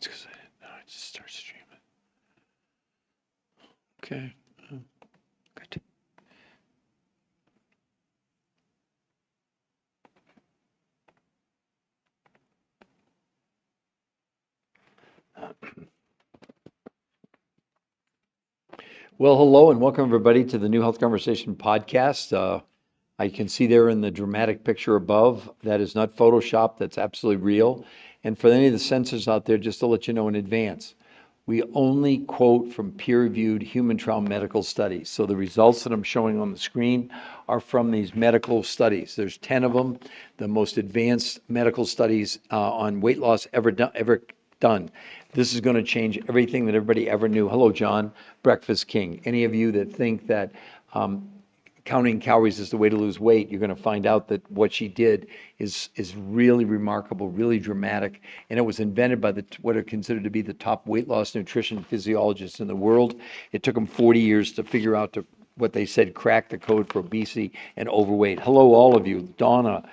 it's because I just start streaming. Okay. Good. Well, hello and welcome everybody to the New Health Conversation podcast. I can see there in the dramatic picture above, that is not Photoshop, that's absolutely real. And for any of the censors out there, just to let you know in advance, we only quote from peer-reviewed human trial medical studies. So the results that I'm showing on the screen are from these medical studies. There's 10 of them, the most advanced medical studies on weight loss ever done. This is going to change everything that everybody ever knew. Hello, John, Breakfast King. Any of you that think that counting calories is the way to lose weight, you're going to find out that what she did is really remarkable, really dramatic, and it was invented by what are considered to be the top weight loss nutrition physiologists in the world. It took them 40 years to figure out what they said crack the code for obesity and overweight. Hello, all of you. Donna,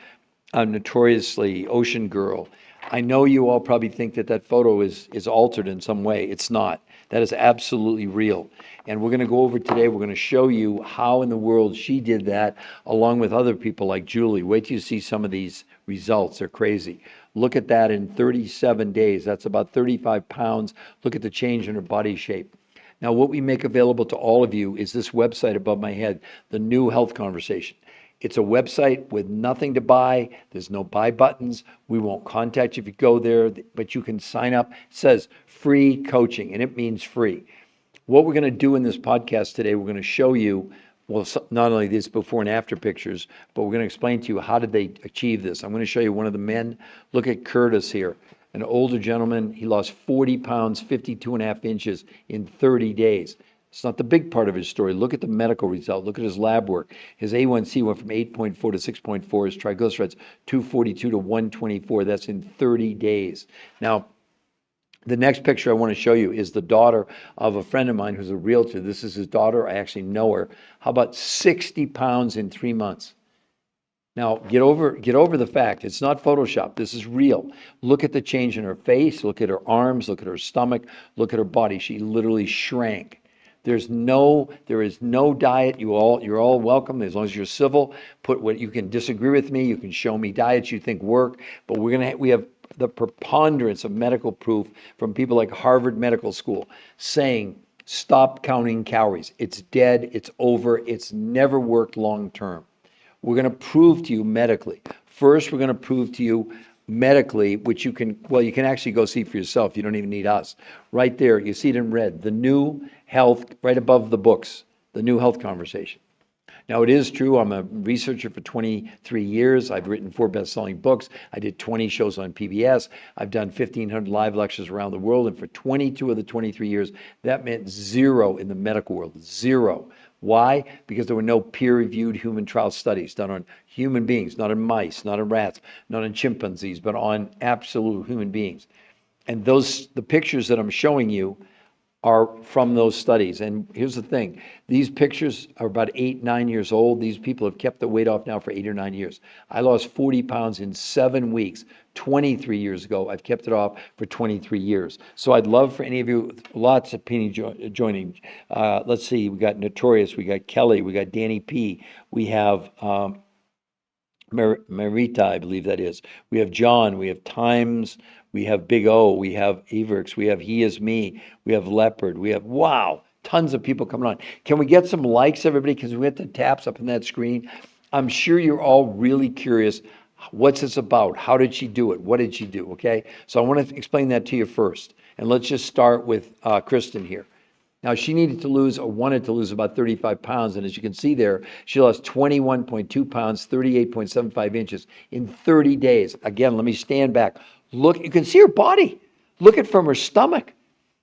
notoriously Ocean Girl. I know you all probably think that that photo is altered in some way. It's not. That is absolutely real. And we're going to go over today, we're going to show you how in the world she did that, along with other people like Julie. Wait till you see some of these results. They're crazy. Look at that in 37 days. That's about 35 pounds. Look at the change in her body shape. Now, what we make available to all of you is this website above my head, the New Health Conversation. It's a website with nothing to buy. There's no buy buttons. We won't contact you if you go there, but you can sign up. It says free coaching, and it means free. What we're going to do in this podcast today, we're going to show you, well, not only these before and after pictures, but we're going to explain to you how did they achieve this. I'm going to show you one of the men. Look at Curtis here, an older gentleman. He lost 40 pounds, 52.5 inches in 30 days. It's not the big part of his story. Look at the medical result. Look at his lab work. His A1C went from 8.4 to 6.4. His triglycerides, 242 to 124. That's in 30 days. Now, the next picture I want to show you is the daughter of a friend of mine who's a realtor. This is his daughter. I actually know her. How about 60 pounds in 3 months? Now, get over the fact it's not Photoshop. This is real. Look at the change in her face. Look at her arms. Look at her stomach. Look at her body. She literally shrank. There is no diet. You're all welcome as long as you're civil. Put what you can disagree with me. You can show me diets you think work, but we have the preponderance of medical proof from people like Harvard Medical School saying stop counting calories. It's dead. It's over. It's never worked long term. We're going to prove to you medically. First, we're going to prove to you medically, which you can actually go see for yourself. You don't even need us. Right there, you see it in red, the New Health, right above the books, the New Health Conversation. Now, it is true, I'm a researcher for 23 years. I've written 4 best-selling books. I did 20 shows on PBS. I've done 1,500 live lectures around the world. And for 22 of the 23 years, that meant 0 in the medical world, 0. Why? Because there were no peer-reviewed human trial studies done on human beings, not on mice, not on rats, not on chimpanzees, but on absolute human beings. And the pictures that I'm showing you are from those studies. And here's the thing. These pictures are about 8, 9 years old. These people have kept the weight off now for 8 or 9 years. I lost 40 pounds in 7 weeks, 23 years ago. I've kept it off for 23 years. So I'd love for any of you, lots of opinion joining. Let's see, we got Notorious, we got Kelly, we got Danny P. We have Marita, I believe that is. We have John, we have Times, we have Big O, we have Everix, we have He Is Me, we have Leopard, we have, wow, tons of people coming on. Can we get some likes, everybody? Because we get the taps up on that screen. I'm sure you're all really curious. What's this about? How did she do it? What did she do? Okay, so I want to explain that to you first. And let's just start with Kristen here. Now, she needed to lose or wanted to lose about 35 pounds. And as you can see there, she lost 21.2 pounds, 38.75 inches in 30 days. Again, let me stand back. Look, you can see her body. Look at from her stomach,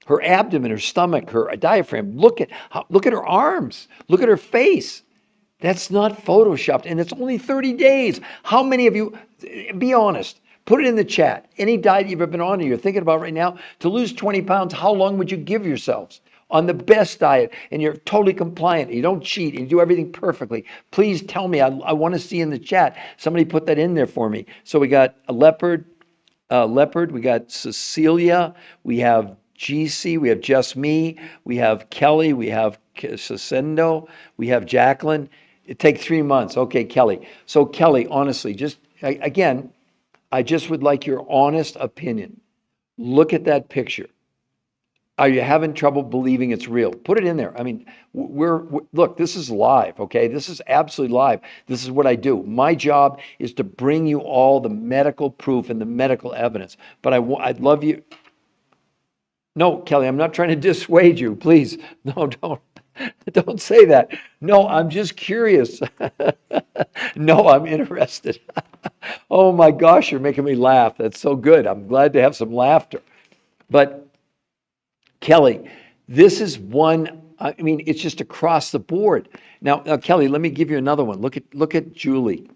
her abdomen, her stomach, her diaphragm. Look at her arms. Look at her face. That's not photoshopped. And it's only 30 days. How many of you, be honest, put it in the chat. Any diet you've ever been on or you're thinking about right now, to lose 20 pounds, how long would you give yourselves? On the best diet, and you're totally compliant, you don't cheat, and you do everything perfectly, please tell me. I want to see in the chat. Somebody put that in there for me. So we got a Leopard, Leopard, we got Cecilia, we have GC, we have Just Me, we have Kelly, we have Sasendo, we have Jacqueline. It takes 3 months. Okay, Kelly. So Kelly, honestly, just again, I just would like your honest opinion. Look at that picture. Are you having trouble believing it's real? Put it in there. I mean, look, this is live, okay? This is absolutely live. This is what I do. My job is to bring you all the medical proof and the medical evidence. But I'd love you. No, Kelly, I'm not trying to dissuade you. Please, no, don't say that. No, I'm just curious. No, I'm interested. Oh my gosh, you're making me laugh. That's so good. I'm glad to have some laughter. But Kelly, this is one, I mean, it's just across the board. Now, Kelly, let me give you another one. Look at Julie.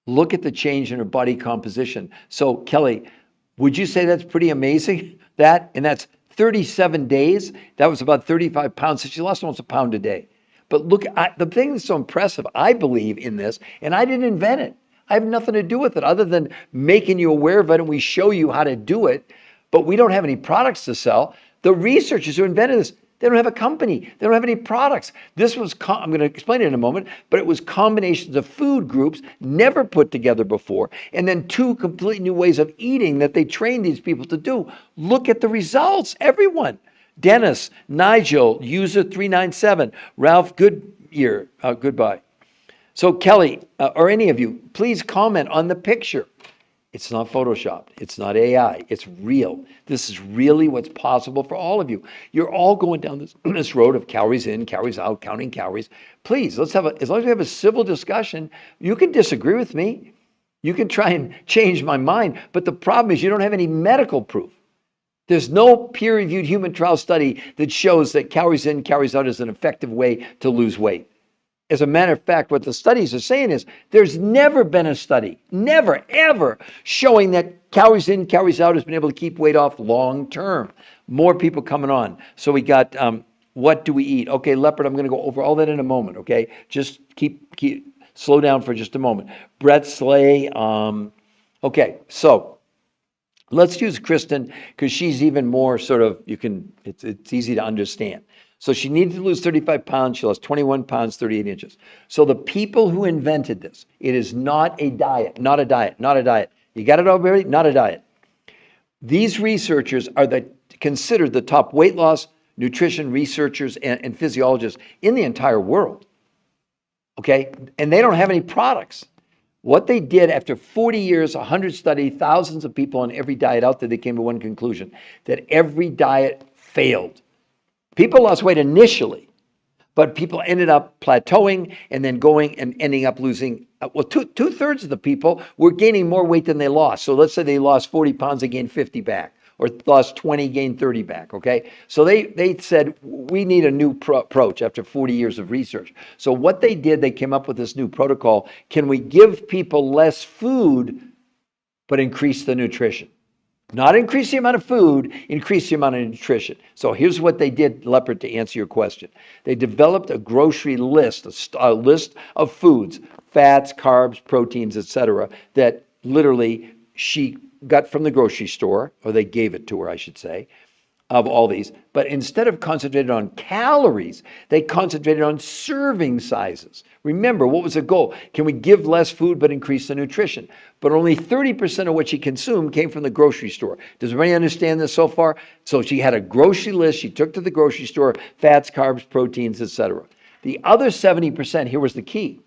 Look at the change in her body composition. So, Kelly, would you say that's pretty amazing? And that's 37 days. That was about 35 pounds. So she lost almost a pound a day. But look, the thing that's so impressive, I believe in this, and I didn't invent it. I have nothing to do with it other than making you aware of it, and we show you how to do it. But we don't have any products to sell. The researchers who invented this, they don't have a company. They don't have any products. This was, I'm going to explain it in a moment, but it was combinations of food groups never put together before, and then two completely new ways of eating that they trained these people to do. Look at the results, everyone. Dennis, Nigel, user 397, Ralph Goodyear, goodbye. So Kelly, or any of you, please comment on the picture. It's not Photoshopped. It's not AI. It's real. This is really what's possible for all of you. You're all going down this road of calories in, calories out, counting calories. Please, as long as we have a civil discussion, you can disagree with me. You can try and change my mind. But the problem is you don't have any medical proof. There's no peer-reviewed human trial study that shows that calories in, calories out is an effective way to lose weight. As a matter of fact, what the studies are saying is there's never been a study, never, ever, showing that calories in, calories out has been able to keep weight off long term. More people coming on. So we got, what do we eat? Okay, Leopard, I'm going to go over all that in a moment, okay? Just slow down for just a moment. Brett Slay, okay, so let's use Kristen because she's even more sort of, it's easy to understand. So she needed to lose 35 pounds. She lost 21 pounds, 38 inches. So the people who invented this, it is not a diet, not a diet, not a diet. You got it already? Not a diet. These researchers are considered the top weight loss, nutrition researchers, and physiologists in the entire world. Okay? And they don't have any products. What they did after 40 years, 100 studies, thousands of people on every diet out there, they came to one conclusion, that every diet failed. People lost weight initially, but people ended up plateauing and then going and ending up losing. Well, two-thirds of the people were gaining more weight than they lost. So let's say they lost 40 pounds, they gained 50 back, or lost 20, gained 30 back, okay? So they said, we need a new approach after 40 years of research. So what they did, they came up with this new protocol. Can we give people less food, but increase the nutrition? Not increase the amount of food, increase the amount of nutrition. So here's what they did, Leopard, to answer your question. They developed a grocery list, a list of foods, fats, carbs, proteins, etc., that literally she got from the grocery store, or they gave it to her, I should say, of all these. But instead of concentrating on calories, they concentrated on serving sizes. Remember, what was the goal? Can we give less food but increase the nutrition? But only 30% of what she consumed came from the grocery store. Does everybody understand this so far? So she had a grocery list she took to the grocery store, fats, carbs, proteins, etc. The other 70%, here was the key,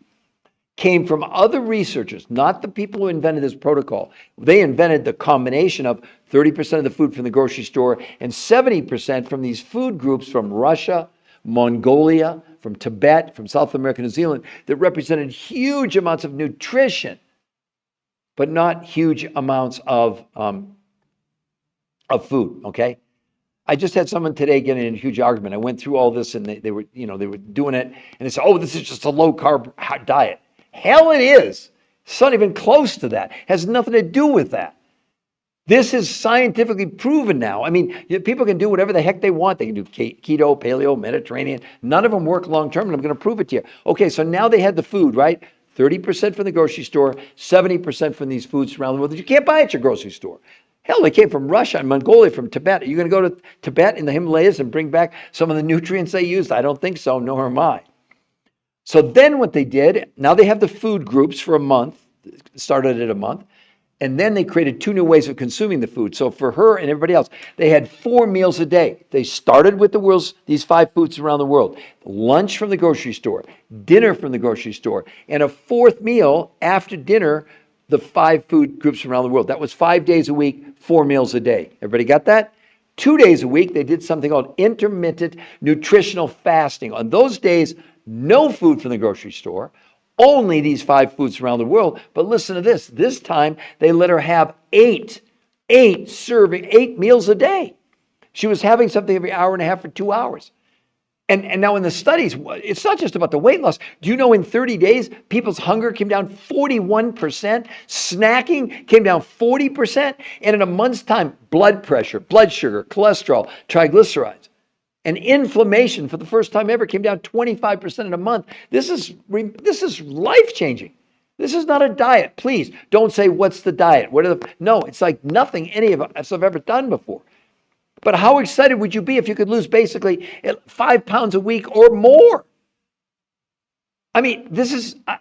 came from other researchers, not the people who invented this protocol. They invented the combination of 30% of the food from the grocery store and 70% from these food groups from Russia, Mongolia, from Tibet, from South America, New Zealand, that represented huge amounts of nutrition, but not huge amounts of food, okay? I just had someone today getting in a huge argument. I went through all this and they were doing it, and they said, oh, this is just a low-carb diet. Hell it is. It's not even close to that. Has nothing to do with that. This is scientifically proven now. I mean, people can do whatever the heck they want. They can do keto, paleo, Mediterranean. None of them work long term, and I'm going to prove it to you. Okay, so now they had the food, right? 30% from the grocery store, 70% from these foods around the world that you can't buy at your grocery store. Hell, they came from Russia and Mongolia, from Tibet. Are you going to go to Tibet in the Himalayas and bring back some of the nutrients they used? I don't think so, nor am I. So then what they did, now they have the food groups for a month, started at a month, and then they created 2 new ways of consuming the food. So for her and everybody else, they had 4 meals a day. They started with these 5 foods around the world. Lunch from the grocery store, dinner from the grocery store, and a 4th meal after dinner, the 5 food groups around the world. That was 5 days a week, 4 meals a day. Everybody got that? 2 days a week, they did something called intermittent nutritional fasting. On those days, no food from the grocery store, only these 5 foods around the world. But listen to this. This time, they let her have 8 meals a day. She was having something every hour and a half for 2 hours. And now in the studies, it's not just about the weight loss. Do you know in 30 days, people's hunger came down 41%, snacking came down 40%, and in a month's time, blood pressure, blood sugar, cholesterol, triglycerides, and inflammation for the first time ever came down 25% in a month. This is life-changing. This is not a diet. Please don't say, what's the diet? No, it's like nothing any of us have ever done before. But how excited would you be if you could lose basically 5 pounds a week or more? I mean,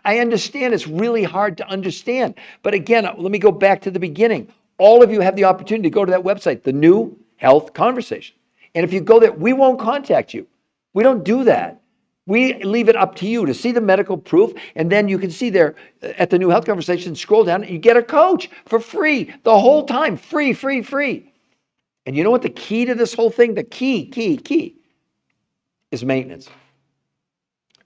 I understand it's really hard to understand. But again, let me go back to the beginning. All of you have the opportunity to go to that website, the New Health Conversation. And if you go there, we won't contact you. We don't do that. We leave it up to you to see the medical proof. And then you can see there at the New Health Conversation, scroll down, and you get a coach for free the whole time. Free, free, free. And you know what the key to this whole thing, the key is maintenance.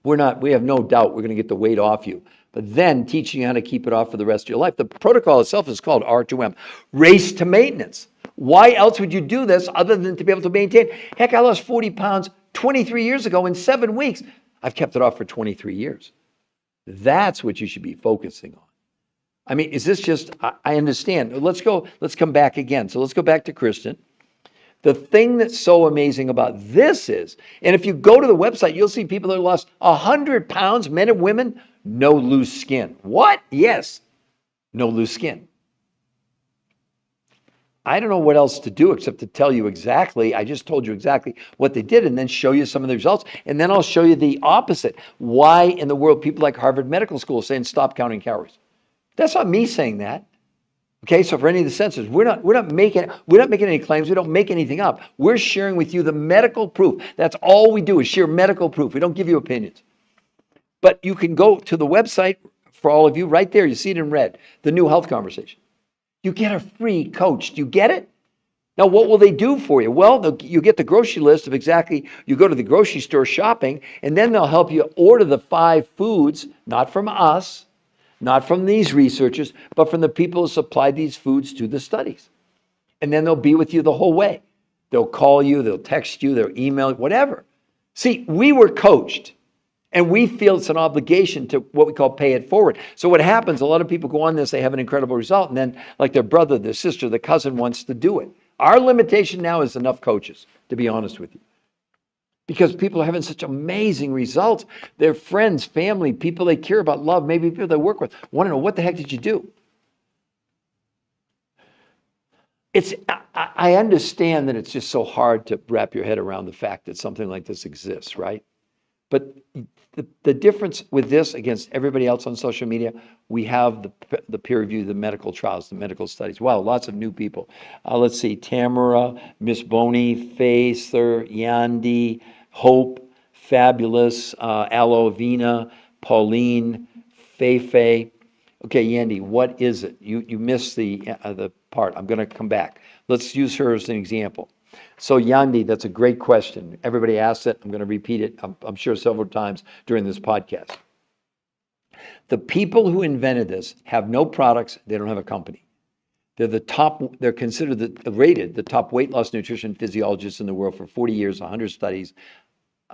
We have no doubt we're going to get the weight off you, but then teaching you how to keep it off for the rest of your life. The protocol itself is called R2M, race to maintenance. Why else would you do this other than to be able to maintain? Heck, I lost 40 pounds 23 years ago in 7 weeks. I've kept it off for 23 years. That's what you should be focusing on. I mean, is this just, I understand. Let's come back again. So let's go back to Kristen. The thing that's so amazing about this is, and if you go to the website, you'll see people that lost 100 pounds, men and women, no loose skin. What? Yes, no loose skin. I don't know what else to do except to tell you exactly. I just told you exactly what they did and then show you some of the results. And then I'll show you the opposite. Why in the world people like Harvard Medical School are saying stop counting calories. That's not me saying that. Okay, so for any of the censors, we're not making any claims. We don't make anything up. We're sharing with you the medical proof. That's all we do is share medical proof. We don't give you opinions. But you can go to the website for all of you right there. You see it in red, the New Health Conversation. You get a free coach. Do you get it? Now, what will they do for you? Well, you get the grocery list of you go to the grocery store shopping, and then they'll help you order the 5 foods, not from us, not from these researchers, but from the people who supplied these foods to the studies. And then they'll be with you the whole way. They'll call you, they'll text you, they'll email, whatever. See, we were coached, and we feel it's an obligation to what we call pay it forward. So what happens, a lot of people go on this, they have an incredible result, and then like their brother, their sister, their cousin wants to do it. Our limitation now is enough coaches, to be honest with you. Because people are having such amazing results. Their friends, family, people they care about, love, maybe people they work with, want to know, what the heck did you do? I understand that it's just so hard to wrap your head around the fact that something like this exists, right? But the difference with this against everybody else on social media, we have the peer review, the medical trials, the medical studies. Wow, lots of new people. Let's see, Tamara, Miss Boney, Facer, Yandi, Hope, Fabulous, Alovina, Pauline, Feifei. Okay, Yandy, what is it? You missed the part. I'm going to come back. Let's use her as an example. So Yandi, that's a great question. Everybody asks it. I'm going to repeat it, I'm sure several times during this podcast. The people who invented this have no products. They don't have a company. They're considered rated the top weight loss nutrition physiologists in the world for 40 years, 100 studies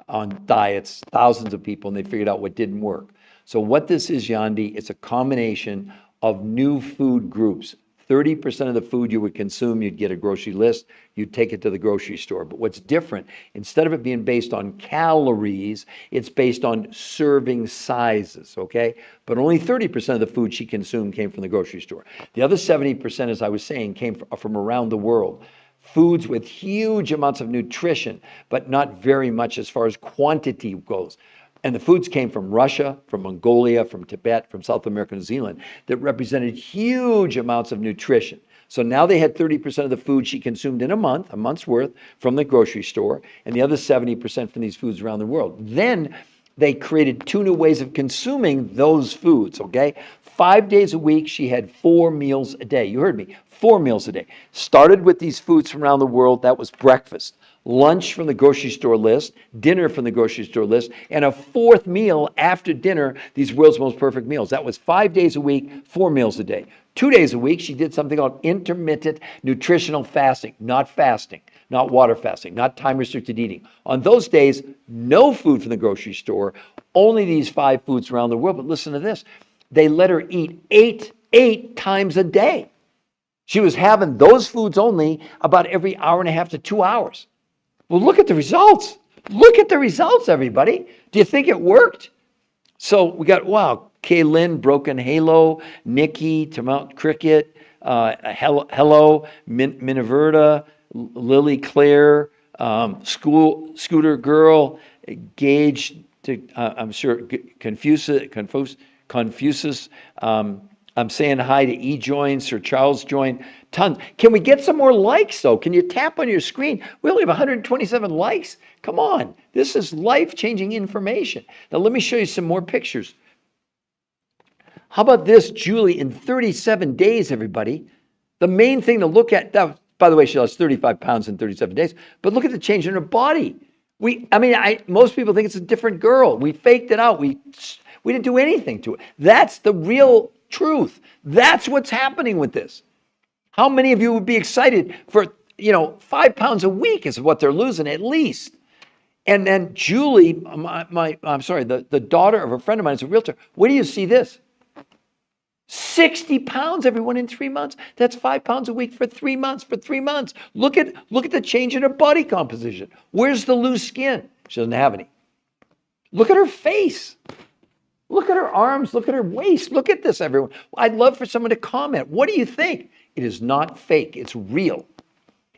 on diets, thousands of people, and they figured out what didn't work. So what this is, Yandi, it's a combination of new food groups, 30% of the food you would consume, you'd get a grocery list, you'd take it to the grocery store. But what's different, instead of it being based on calories, it's based on serving sizes, okay? But only 30% of the food she consumed came from the grocery store. The other 70%, as I was saying, came from around the world. Foods with huge amounts of nutrition, but not very much as far as quantity goes. And the foods came from Russia, from Mongolia, from Tibet, from South America, New Zealand, that represented huge amounts of nutrition. So now they had 30% of the food she consumed in a month's worth from the grocery store, and the other 70% from these foods around the world. Then they created two new ways of consuming those foods, okay? 5 days a week, she had 4 meals a day. You heard me, 4 meals a day. Started with these foods from around the world. That was breakfast, lunch from the grocery store list, dinner from the grocery store list, and a fourth meal after dinner, these world's most perfect meals. That was 5 days a week, 4 meals a day. 2 days a week, she did something called intermittent nutritional fasting, not water fasting, not time-restricted eating. On those days, no food from the grocery store, only these 5 foods around the world. But listen to this. They let her eat eight times a day. She was having those foods only about every hour and a half to 2 hours. Well, look at the results. Look at the results, everybody. Do you think it worked? So we got, wow, Kaylin, Broken Halo, Nikki, Tamount Cricket, Hello, Miniverta, Lily Claire, Scooter Girl, Gage, I'm sure, Confucius. I'm saying hi to E-Join, Sir Charles Join. Tons. Can we get some more likes, though? Can you tap on your screen? We only have 127 likes. Come on. This is life-changing information. Now, let me show you some more pictures. How about this, Julie, in 37 days, everybody? The main thing to look at, that, by the way, she lost 35 pounds in 37 days, but look at the change in her body. Most people think it's a different girl. We faked it out. We didn't do anything to it. That's the real truth. That's what's happening with this. How many of you would be excited for, 5 pounds a week is what they're losing at least? And then Julie, the daughter of a friend of mine is a realtor. Where do you see this? 60 pounds, everyone, in 3 months. That's 5 pounds a week for 3 months. Look at the change in her body composition. Where's the loose skin? She doesn't have any. Look at her face. Look at her arms. Look at her waist. Look at this, everyone. I'd love for someone to comment. What do you think? It is not fake. It's real.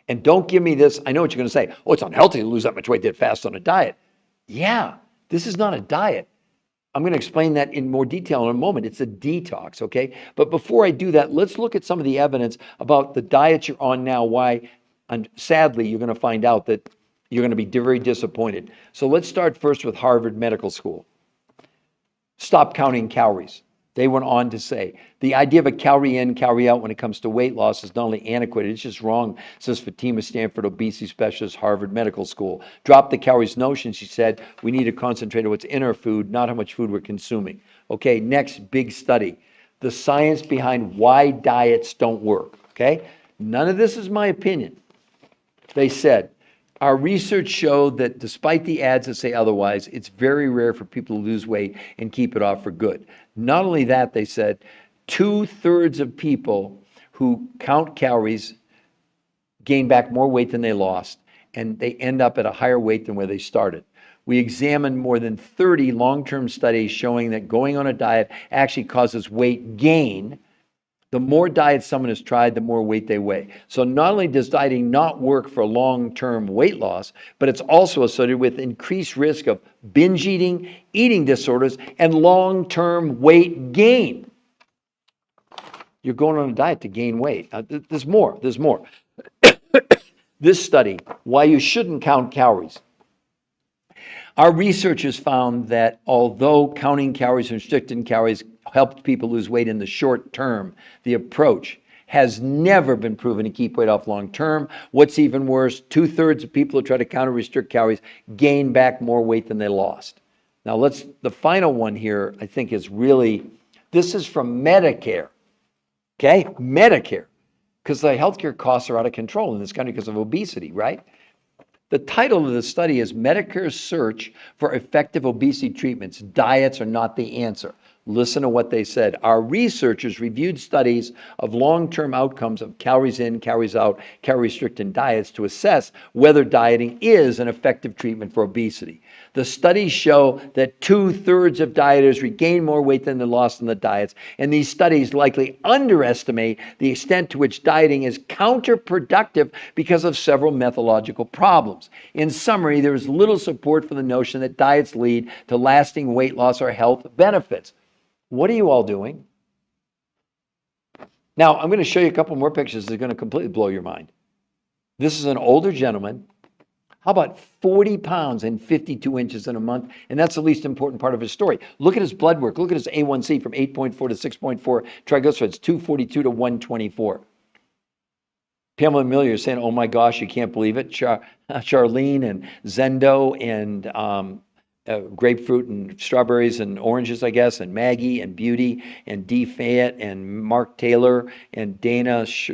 And don't give me this. I know what you're going to say. Oh, it's unhealthy to lose that much weight that fast on a diet. Yeah, this is not a diet. I'm going to explain that in more detail in a moment. It's a detox, okay? But before I do that, let's look at some of the evidence about the diet you're on now, why, and sadly, you're going to find out that you're going to be very disappointed. So let's start first with Harvard Medical School. Stop counting calories. They went on to say, the idea of a calorie in, calorie out when it comes to weight loss is not only antiquated, it's just wrong, says Fatima Stanford, obesity specialist, Harvard Medical School. Drop the calories notion, she said. We need to concentrate on what's in our food, not how much food we're consuming. Okay, next big study. The science behind why diets don't work, okay? None of this is my opinion. They said, our research showed that despite the ads that say otherwise, it's very rare for people to lose weight and keep it off for good. Not only that, they said, 2/3 of people who count calories gain back more weight than they lost, and they end up at a higher weight than where they started. We examined more than 30 long-term studies showing that going on a diet actually causes weight gain. The more diets someone has tried, the more weight they weigh. So not only does dieting not work for long-term weight loss, but it's also associated with increased risk of binge eating, eating disorders, and long-term weight gain. You're going on a diet to gain weight. There's more. This study, why you shouldn't count calories. Our researchers found that although counting calories and restricting calories helped people lose weight in the short term, the approach has never been proven to keep weight off long term. What's even worse, 2/3 of people who try to count or restrict calories gain back more weight than they lost. Now the final one here, I think is really, this is from Medicare, okay? Medicare, because the healthcare costs are out of control in this country because of obesity, right? The title of the study is Medicare's Search for Effective Obesity Treatments. Diets are not the answer. Listen to what they said. Our researchers reviewed studies of long-term outcomes of calories in, calories out, calorie-restricted diets to assess whether dieting is an effective treatment for obesity. The studies show that 2/3 of dieters regain more weight than they lost in the diets, and these studies likely underestimate the extent to which dieting is counterproductive because of several methodological problems. In summary, there is little support for the notion that diets lead to lasting weight loss or health benefits. What are you all doing? Now, I'm going to show you a couple more pictures that are going to completely blow your mind. This is an older gentleman. How about 40 pounds and 52 inches in a month? And that's the least important part of his story. Look at his blood work. Look at his A1C from 8.4 to 6.4, triglycerides 242 to 124. Pamela Miller is saying, oh my gosh, you can't believe it. Charlene and Zendo and grapefruit and strawberries and oranges, I guess, and Maggie and Beauty and D. Fayette and Mark Taylor and Dana's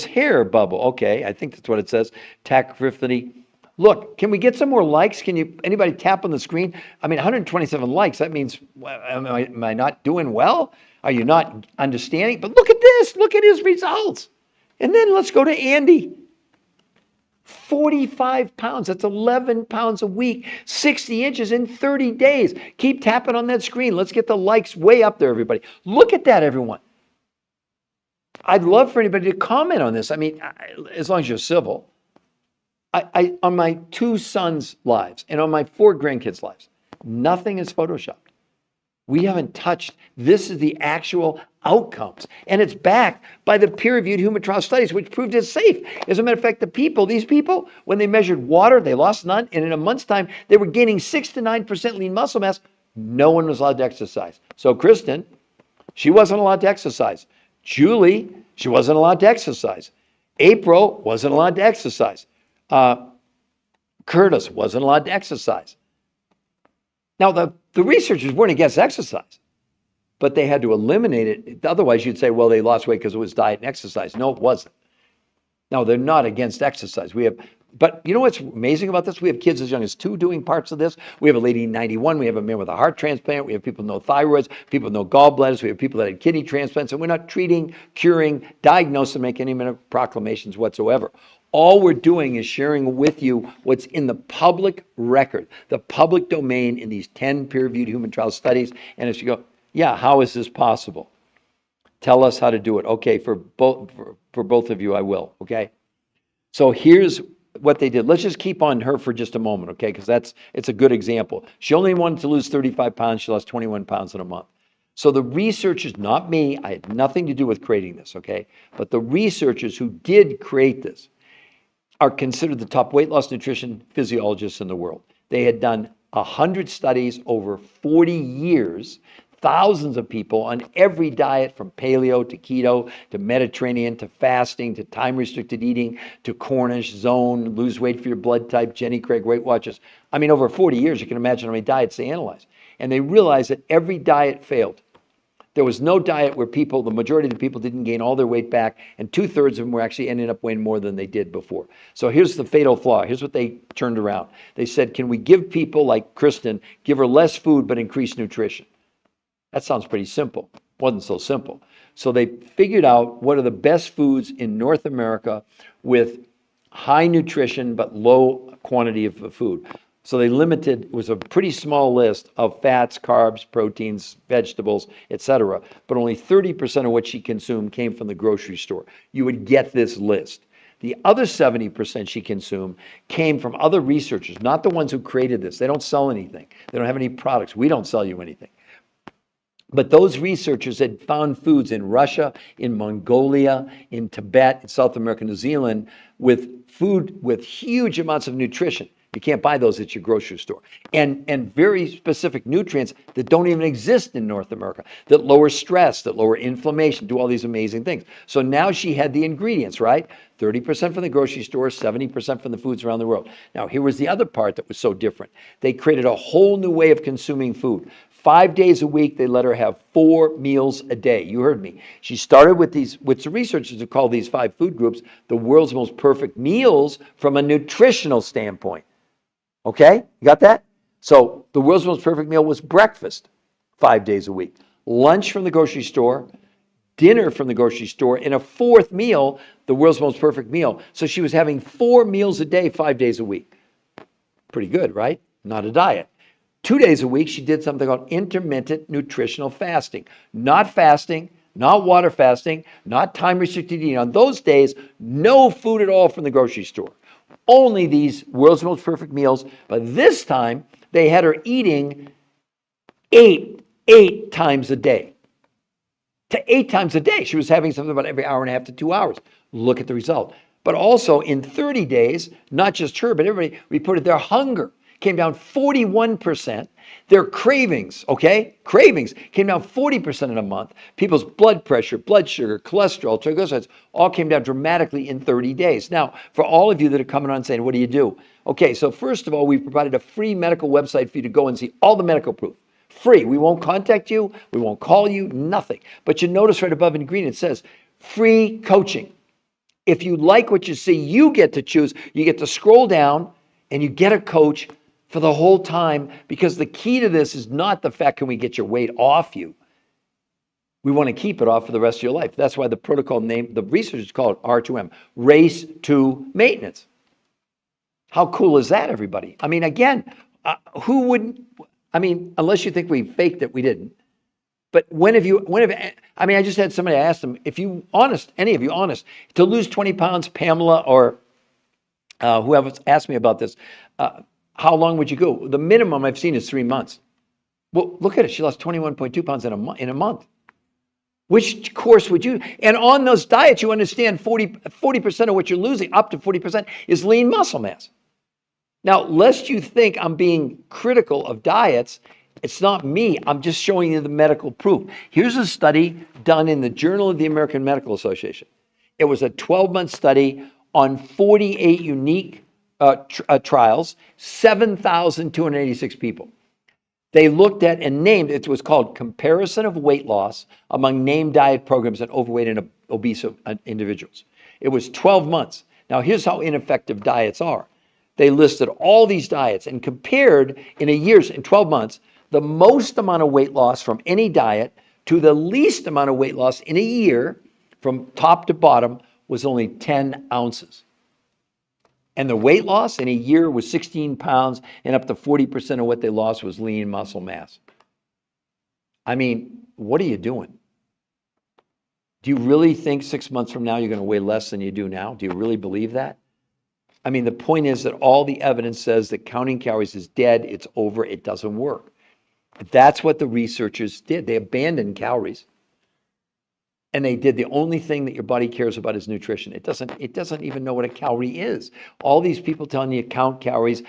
hair bubble. Okay, I think that's what it says. Tacrifity. Look, can we get some more likes? Anybody tap on the screen? I mean, 127 likes. That means, am I not doing well? Are you not understanding? But look at this. Look at his results. And then let's go to Andy. 45 pounds. That's 11 pounds a week. 60 inches in 30 days. Keep tapping on that screen. Let's get the likes way up there, everybody. Look at that, everyone. I'd love for anybody to comment on this. I mean, as long as you're civil. On my 2 sons' lives and on my 4 grandkids' lives, nothing is photoshopped. We haven't touched. This is the actual outcomes. And it's backed by the peer-reviewed human trial studies, which proved it's safe. As a matter of fact, these people, when they measured water, they lost none. And in a month's time, they were gaining 6 to 9% lean muscle mass. No one was allowed to exercise. So Kristen, she wasn't allowed to exercise. Julie, she wasn't allowed to exercise. April wasn't allowed to exercise. Curtis wasn't allowed to exercise. Now, the researchers weren't against exercise, but they had to eliminate it. Otherwise, you'd say, well, they lost weight because it was diet and exercise. No, it wasn't. No, they're not against exercise. But you know what's amazing about this? We have kids as young as 2 doing parts of this. We have a lady 91. We have a man with a heart transplant. We have people with no thyroids, people with no gallbladders. We have people that had kidney transplants. And we're not treating, curing, diagnosing, making any proclamations whatsoever. All we're doing is sharing with you what's in the public record, the public domain in these 10 peer-reviewed human trial studies. And if you go, yeah, how is this possible? Tell us how to do it. Okay, for both of you, I will. Okay. So here's what they did. Let's just keep on her for just a moment, okay? Because it's a good example. She only wanted to lose 35 pounds. She lost 21 pounds in a month. So the researchers, not me, I had nothing to do with creating this, okay? But the researchers who did create this are considered the top weight loss nutrition physiologists in the world. They had done 100 studies over 40 years, thousands of people on every diet from paleo to keto to Mediterranean to fasting to time-restricted eating to Cornish, Zone, lose weight for your blood type, Jenny Craig, Weight Watchers. I mean, over 40 years, you can imagine how many diets they analyzed. And they realized that every diet failed. There was no diet where the majority of the people didn't gain all their weight back, and 2/3 of them were actually ending up weighing more than they did before. So here's the fatal flaw. Here's what they turned around. They said, can we give people like Kristen, give her less food but increase nutrition? That sounds pretty simple. Wasn't so simple. So they figured out what are the best foods in North America with high nutrition but low quantity of food. So they limited, it was a pretty small list of fats, carbs, proteins, vegetables, etc. But only 30% of what she consumed came from the grocery store. You would get this list. The other 70% she consumed came from other researchers, not the ones who created this. They don't sell anything. They don't have any products. We don't sell you anything. But those researchers had found foods in Russia, in Mongolia, in Tibet, in South America, New Zealand, with food with huge amounts of nutrition. You can't buy those at your grocery store. And very specific nutrients that don't even exist in North America, that lower stress, that lower inflammation, do all these amazing things. So now she had the ingredients, right? 30% from the grocery store, 70% from the foods around the world. Now, here was the other part that was so different. They created a whole new way of consuming food. 5 days a week, they let her have 4 meals a day. You heard me. She started with the researchers who call these 5 food groups the world's most perfect meals from a nutritional standpoint. Okay, you got that? So the world's most perfect meal was breakfast 5 days a week, lunch from the grocery store, dinner from the grocery store, and a fourth meal, the world's most perfect meal. So she was having 4 meals a day, 5 days a week. Pretty good, right? Not a diet. 2 days a week, she did something called intermittent nutritional fasting. Not fasting, not water fasting, not time restricted eating. On those days, no food at all from the grocery store. Only these world's most perfect meals. But this time, they had her eating eight times a day. To 8 times a day. She was having something about every hour and a half to 2 hours. Look at the result. But also in 30 days, not just her, but everybody reported their hunger came down 41%. Their cravings, cravings came down 40% in a month. People's blood pressure, blood sugar, cholesterol, triglycerides all came down dramatically in 30 days. Now, for all of you that are coming on saying, what do you do? Okay, so first of all, we've provided a free medical website for you to go and see all the medical proof. Free. We won't contact you. We won't call you. Nothing. But you notice right above in green, it says free coaching. If you like what you see, you get to choose. You get to scroll down and you get a coach for the whole time, because the key to this is not the fact, can we get your weight off you? We want to keep it off for the rest of your life. That's why the protocol name, the researchers call it R2M, race to maintenance. How cool is that, everybody? I mean, again, who wouldn't, unless you think we faked it, we didn't. But I just had somebody, I asked them, if you honest, any of you honest, to lose 20 pounds, Pamela or whoever asked me about this, how long would you go? The minimum I've seen is 3 months. Well, look at it. She lost 21.2 pounds in a month. Which course would you? And on those diets, you understand 40% of what you're losing, up to 40%, is lean muscle mass. Now, lest you think I'm being critical of diets, it's not me. I'm just showing you the medical proof. Here's a study done in the Journal of the American Medical Association. It was a 12-month study on 48 unique trials, 7,286 people. They looked at and named, it was called Comparison of Weight Loss Among Named Diet Programs in Overweight and Obese Individuals. It was 12 months. Now, here's how ineffective diets are. They listed all these diets and compared in 12 months, the most amount of weight loss from any diet to the least amount of weight loss in a year from top to bottom was only 10 ounces. And the weight loss in a year was 16 pounds, and up to 40% of what they lost was lean muscle mass. I mean, what are you doing? Do you really think 6 months from now you're going to weigh less than you do now? Do you really believe that? I mean, the point is that all the evidence says that counting calories is dead, it's over, it doesn't work. That's what the researchers did. They abandoned calories. And they did the only thing that your body cares about is nutrition. It doesn't even know what a calorie is. All these people telling you count calories,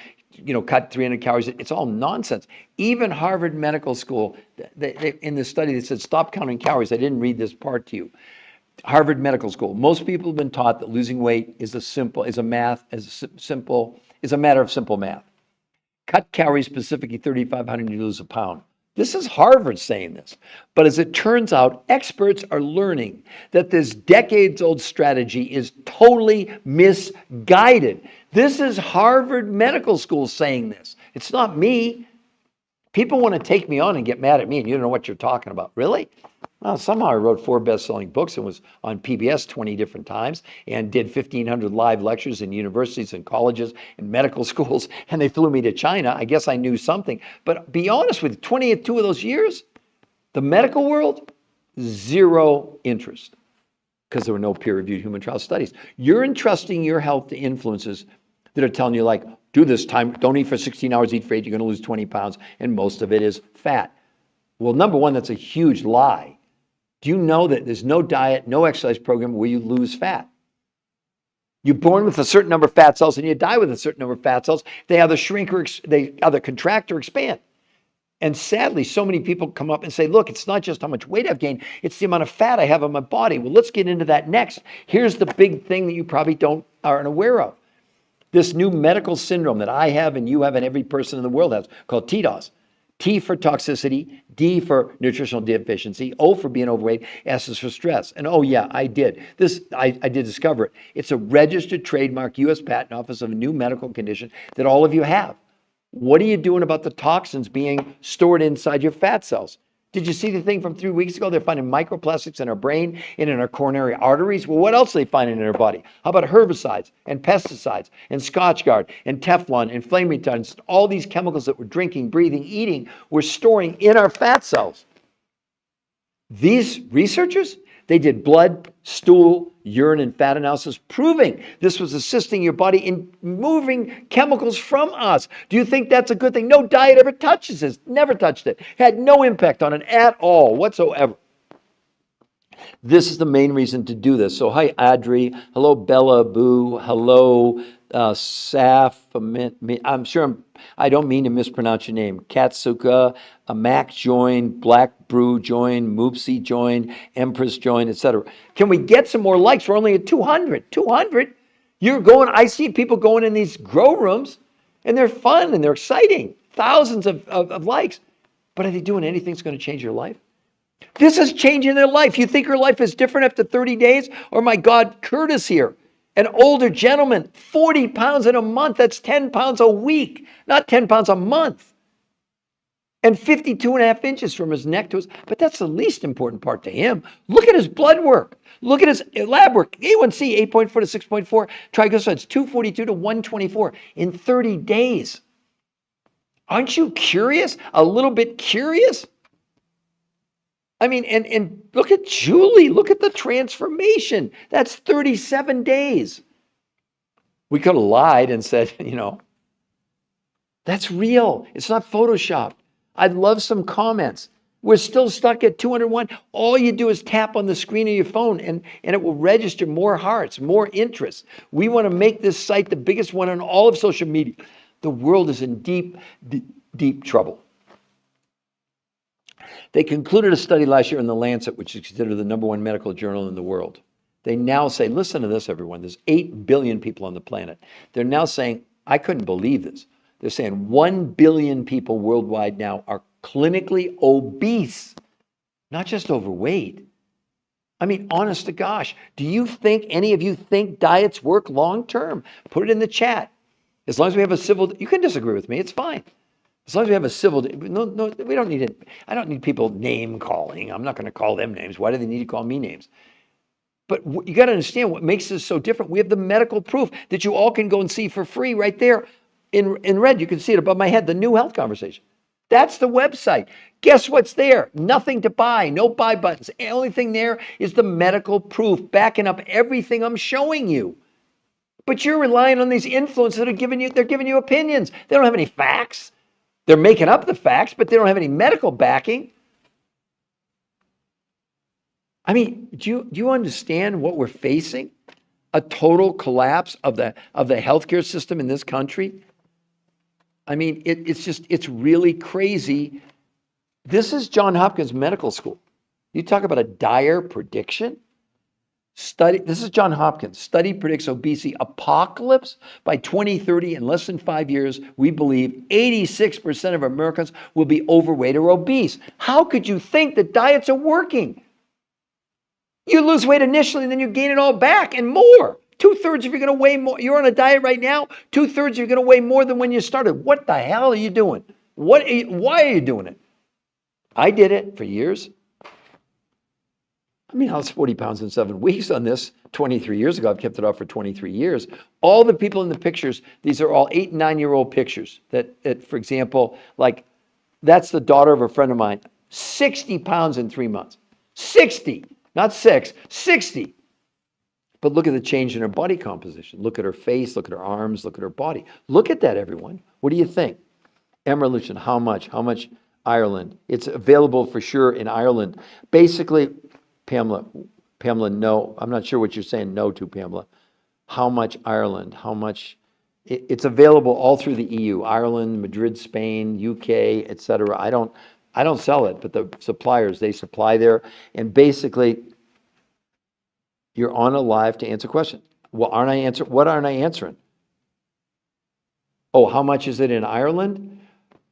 cut 300 calories, it's all nonsense. Even Harvard Medical School, they, in the study, they said, stop counting calories. I didn't read this part to you. Harvard Medical School. Most people have been taught that losing weight is a matter of simple math. Cut calories specifically 3,500, you lose a pound. This is Harvard saying this. But as it turns out, experts are learning that this decades-old strategy is totally misguided. This is Harvard Medical School saying this. It's not me. People want to take me on and get mad at me, and you don't know what you're talking about. Really? Well, somehow I wrote 4 best-selling books and was on PBS 20 different times and did 1,500 live lectures in universities and colleges and medical schools, and they flew me to China. I guess I knew something. But be honest with you, 22 of those years, the medical world, zero interest because there were no peer-reviewed human trial studies. You're entrusting your health to influences that are telling you, like, do this time, don't eat for 16 hours, eat for 8, you're going to lose 20 pounds, and most of it is fat. Well, number one, that's a huge lie. Do you know that there's no diet, no exercise program where you lose fat? You're born with a certain number of fat cells and you die with a certain number of fat cells. They either shrink or they either contract or expand. And sadly, so many people come up and say, look, it's not just how much weight I've gained, it's the amount of fat I have on my body. Well, let's get into that next. Here's the big thing that you probably aren't aware of. This new medical syndrome that I have and you have and every person in the world has called TDOS. T for toxicity, D for nutritional deficiency, O for being overweight, S is for stress. And oh yeah, I did. I did discover it. It's a registered trademark, U.S. Patent Office of a new medical condition that all of you have. What are you doing about the toxins being stored inside your fat cells? Did you see the thing from 3 weeks ago? They're finding microplastics in our brain and in our coronary arteries. Well, what else are they finding in our body? How about herbicides and pesticides and Scotchgard and Teflon and flame retardants? All these chemicals that we're drinking, breathing, eating, we're storing in our fat cells. These researchers, they did blood, stool, urine, and fat analysis, proving this was assisting your body in moving chemicals from us. Do you think that's a good thing? No diet ever touches this. Never touched it. Had no impact on it at all whatsoever. This is the main reason to do this. So, hi, Adri. Hello, Bella Boo. Hello, Saf. I'm sure I don't mean to mispronounce your name. Katsuka, Mac join, Black Brew join, Moopsie join, Empress join, etc. Can we get some more likes? We're only at 200. 200? I see people going in these grow rooms, and they're fun and they're exciting. Thousands of likes. But are they doing anything that's going to change your life? This is changing their life. You think her life is different after 30 days? Or my God, Curtis here, an older gentleman, 40 pounds in a month. That's 10 pounds a week, not 10 pounds a month. And 52.5 inches from his neck to his, but that's the least important part to him. Look at his blood work. Look at his lab work. A1C, 8.4 to 6.4. Triglycerides, 242 to 124 in 30 days. Aren't you curious? A little bit curious? I mean, and look at Julie. Look at the transformation. That's 37 days. We could have lied and said, that's real. It's not Photoshop. I'd love some comments. We're still stuck at 201. All you do is tap on the screen of your phone and it will register more hearts, more interest. We want to make this site the biggest one on all of social media. The world is in deep, deep, deep trouble. They concluded a study last year in The Lancet, which is considered the #1 medical journal in the world. They now say, listen to this, everyone. There's 8 billion people on the planet. They're now saying, I couldn't believe this. They're saying 1 billion people worldwide now are clinically obese, not just overweight. I mean, honest to gosh, do you think any of you think diets work long term? Put it in the chat. As long as we have a civil, you can disagree with me, it's fine. As long as we have a civil, no, we don't need it. I don't need people name calling. I'm not going to call them names. Why do they need to call me names? But you got to understand what makes this so different. We have the medical proof that you all can go and see for free right there in red. You can see it above my head, the New Health Conversation. That's the website. Guess what's there? Nothing to buy, no buy buttons. The only thing there is the medical proof backing up everything I'm showing you. But you're relying on these influencers that they're giving you opinions. They don't have any facts. They're making up the facts, but they don't have any medical backing. I mean, do you understand what we're facing? A total collapse of the healthcare system in this country. I mean, it's really crazy. This is Johns Hopkins Medical School. You talk about a dire prediction. This is Johns Hopkins. Study predicts obesity apocalypse by 2030. In less than 5 years, we believe 86% of Americans will be overweight or obese. How could you think that diets are working? You lose weight initially, and then you gain it all back and more. 2/3 of you're going to weigh more. You're on a diet right now. 2/3 you're going to weigh more than when you started. What the hell are you doing? Why are you doing it? I did it for years. I mean, I was 40 pounds in 7 weeks on this 23 years ago. I've kept it off for 23 years. All the people in the pictures, these are all 8 and 9-year-old pictures that, for example, like that's the daughter of a friend of mine, 60 pounds in 3 months. 60, not 6, 60. But look at the change in her body composition. Look at her face, look at her arms, look at her body. Look at that, everyone. What do you think? Emerlution, how much? How much Ireland? It's available for sure in Ireland. Basically, Pamela, no. I'm not sure what you're saying no to, Pamela. How much Ireland? How much? It's available all through the EU, Ireland, Madrid, Spain, UK, etc. I don't sell it, but the suppliers, they supply there. And basically, you're on a live to answer questions. What aren't I answering? Oh, how much is it in Ireland?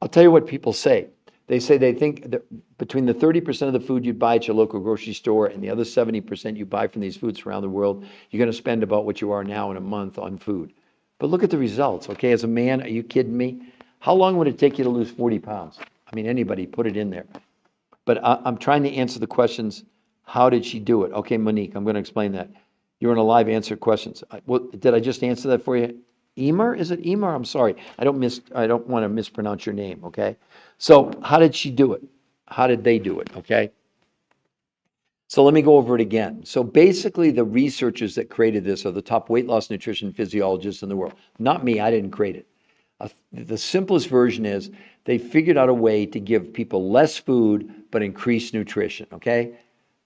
I'll tell you what people say. They say they think that between the 30% of the food you buy at your local grocery store and the other 70% you buy from these foods around the world, you're going to spend about what you are now in a month on food. But look at the results, okay? As a man, are you kidding me? How long would it take you to lose 40 pounds? I mean, anybody, put it in there. But I'm trying to answer the questions. How did she do it? Okay, Monique, I'm going to explain that. You're in a live answer questions. Did I just answer that for you? Emer? Is it Emer? I'm sorry. I don't want to mispronounce your name, okay? So how did she do it? How did they do it? Okay. So let me go over it again. So basically, the researchers that created this are the top weight loss nutrition physiologists in the world. Not me, I didn't create it. The simplest version is they figured out a way to give people less food but increase nutrition, okay?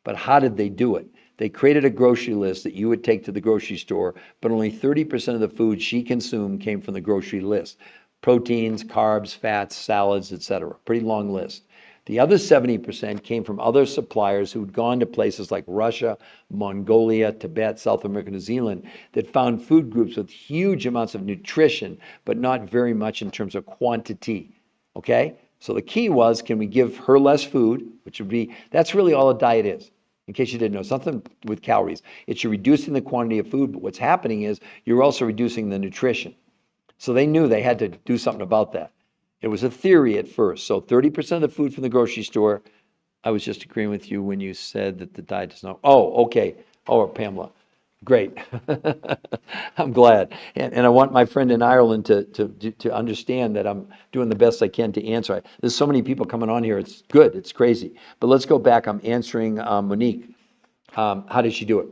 But how did they do it? They created a grocery list that you would take to the grocery store, but only 30% of the food she consumed came from the grocery list. Proteins, carbs, fats, salads, etc. Pretty long list. The other 70% came from other suppliers who'd gone to places like Russia, Mongolia, Tibet, South America, New Zealand, that found food groups with huge amounts of nutrition, but not very much in terms of quantity. Okay? So the key was, can we give her less food, which would be, that's really all a diet is. In case you didn't know, something with calories. It's you're reducing the quantity of food, but what's happening is you're also reducing the nutrition. So they knew they had to do something about that. It was a theory at first. So 30% of the food from the grocery store. I was just agreeing with you when you said that the diet does not. Oh, okay. Oh, Pamela. Great. I'm glad. And I want my friend in Ireland to understand that I'm doing the best I can to answer. There's so many people coming on here. It's good. It's crazy. But let's go back. I'm answering Monique. How did she do it?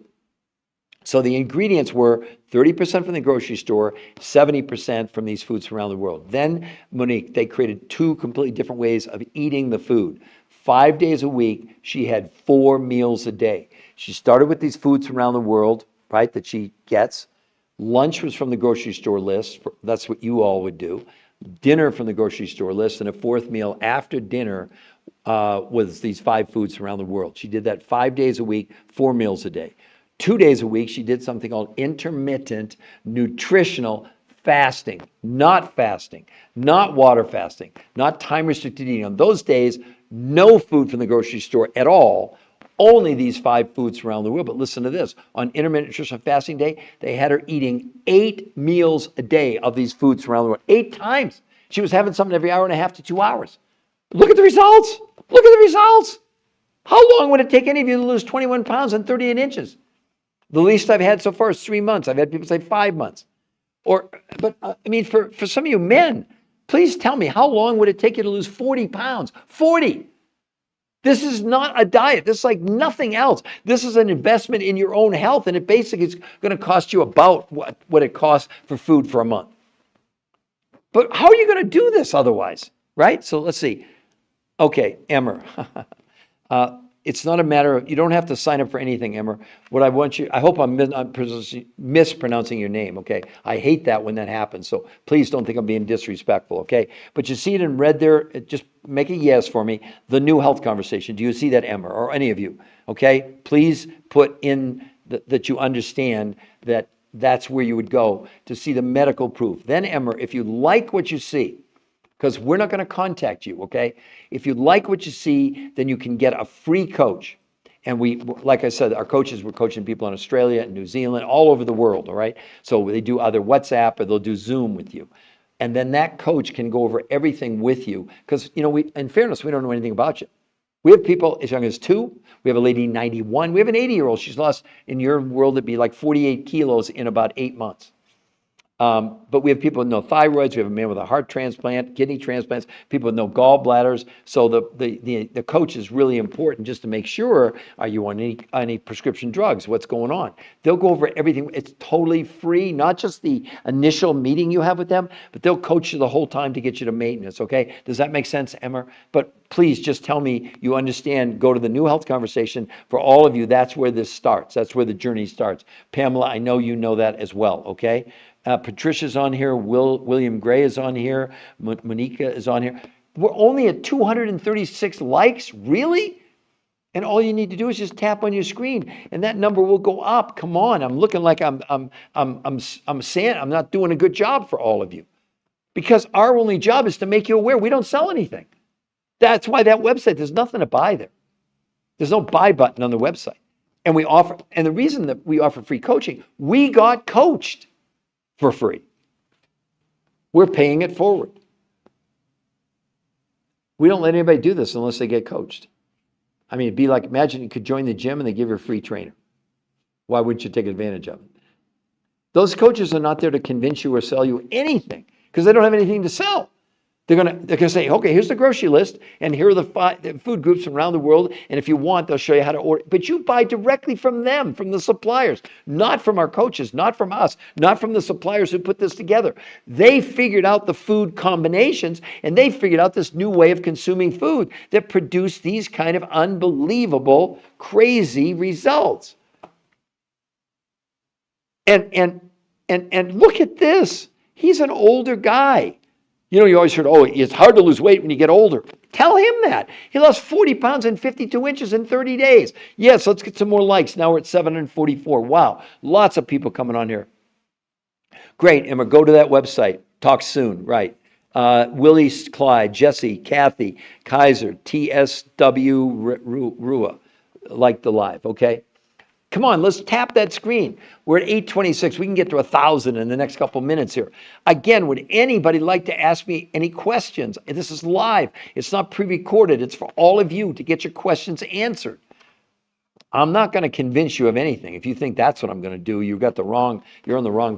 So the ingredients were 30% from the grocery store, 70% from these foods from around the world. Then, Monique, they created two completely different ways of eating the food. 5 days a week, she had 4 meals a day. She started with these foods from around the world, right, that she gets. Lunch was from the grocery store list. That's what you all would do. Dinner from the grocery store list, and a fourth meal after dinner was these 5 foods from around the world. She did that 5 days a week, 4 meals a day. 2 days a week, she did something called intermittent nutritional fasting, not water fasting, not time restricted eating. On those days, no food from the grocery store at all, only these 5 foods around the world. But listen to this. On intermittent nutritional fasting day, they had her eating 8 meals a day of these foods around the world. 8 times. She was having something every hour and a half to 2 hours. Look at the results. Look at the results. How long would it take any of you to lose 21 pounds and 38 inches? The least I've had so far is 3 months. I've had people say 5 months. But I mean, for some of you men, please tell me, how long would it take you to lose 40 pounds? 40. This is not a diet. This is like nothing else. This is an investment in your own health, and it basically is going to cost you about what it costs for food for a month. But how are you going to do this otherwise, right? So let's see. Okay, Emmer. It's not a matter of, you don't have to sign up for anything, Emmer. What I want you, I hope I'm not mispronouncing your name, okay? I hate that when that happens, so please don't think I'm being disrespectful, okay? But you see it in red there, just make a yes for me. The new health conversation, do you see that, Emmer, or any of you, okay? Please put in that you understand that that's where you would go to see the medical proof. Then, Emmer, if you like what you see, because we're not going to contact you, okay? If you like what you see, then you can get a free coach. And we, like I said, our coaches, we're coaching people in Australia and New Zealand, all over the world, all right? So they do either WhatsApp or they'll do Zoom with you. And then that coach can go over everything with you. Because, you know, in fairness, we don't know anything about you. We have people as young as 2. We have a lady 91. We have an 80-year-old. She's lost, in your world, it'd be like 48 kilos in about 8 months. But we have people with no thyroids. We have a man with a heart transplant, kidney transplants, people with no gallbladders. So the coach is really important just to make sure, are you on any prescription drugs? What's going on? They'll go over everything. It's totally free, not just the initial meeting you have with them, but they'll coach you the whole time to get you to maintenance, okay? Does that make sense, Emma? But please just tell me you understand. Go to the New Health Conversation. For all of you, that's where this starts. That's where the journey starts. Pamela, I know you know that as well, okay? Patricia's on here. William Gray is on here. Monica is on here. We're only at 236 likes. Really? And all you need to do is just tap on your screen, and that number will go up. Come on, I'm looking like I'm saying I'm not doing a good job for all of you, because our only job is to make you aware. We don't sell anything. That's why that website, there's nothing to buy there. There's no buy button on the website, and we offer. And the reason that we offer free coaching, we got coached for free. We're paying it forward. We don't let anybody do this unless they get coached. I mean, it'd be like, imagine you could join the gym and they give you a free trainer. Why wouldn't you take advantage of it? Those coaches are not there to convince you or sell you anything because they don't have anything to sell. They're gonna say, okay, here's the grocery list, and here are the food groups from around the world, and if you want, they'll show you how to order. But you buy directly from them, from the suppliers, not from our coaches, not from us, not from the suppliers who put this together. They figured out the food combinations, and they figured out this new way of consuming food that produced these kind of unbelievable, crazy results. And look at this. He's an older guy. You know, you always heard, oh, it's hard to lose weight when you get older. Tell him that. He lost 40 pounds and 52 inches in 30 days. Yes, let's get some more likes. Now we're at 744. Wow. Lots of people coming on here. Great, Emma, go to that website. Talk soon. Right. Willie, Clyde, Jesse, Kathy, Kaiser, TSW, Rua. Like the live, okay? Come on, let's tap that screen. We're at 826. We can get to 1,000 in the next couple minutes here. Again, would anybody like to ask me any questions? This is live. It's not pre-recorded. It's for all of you to get your questions answered. I'm not going to convince you of anything. If you think that's what I'm going to do, you're on the wrong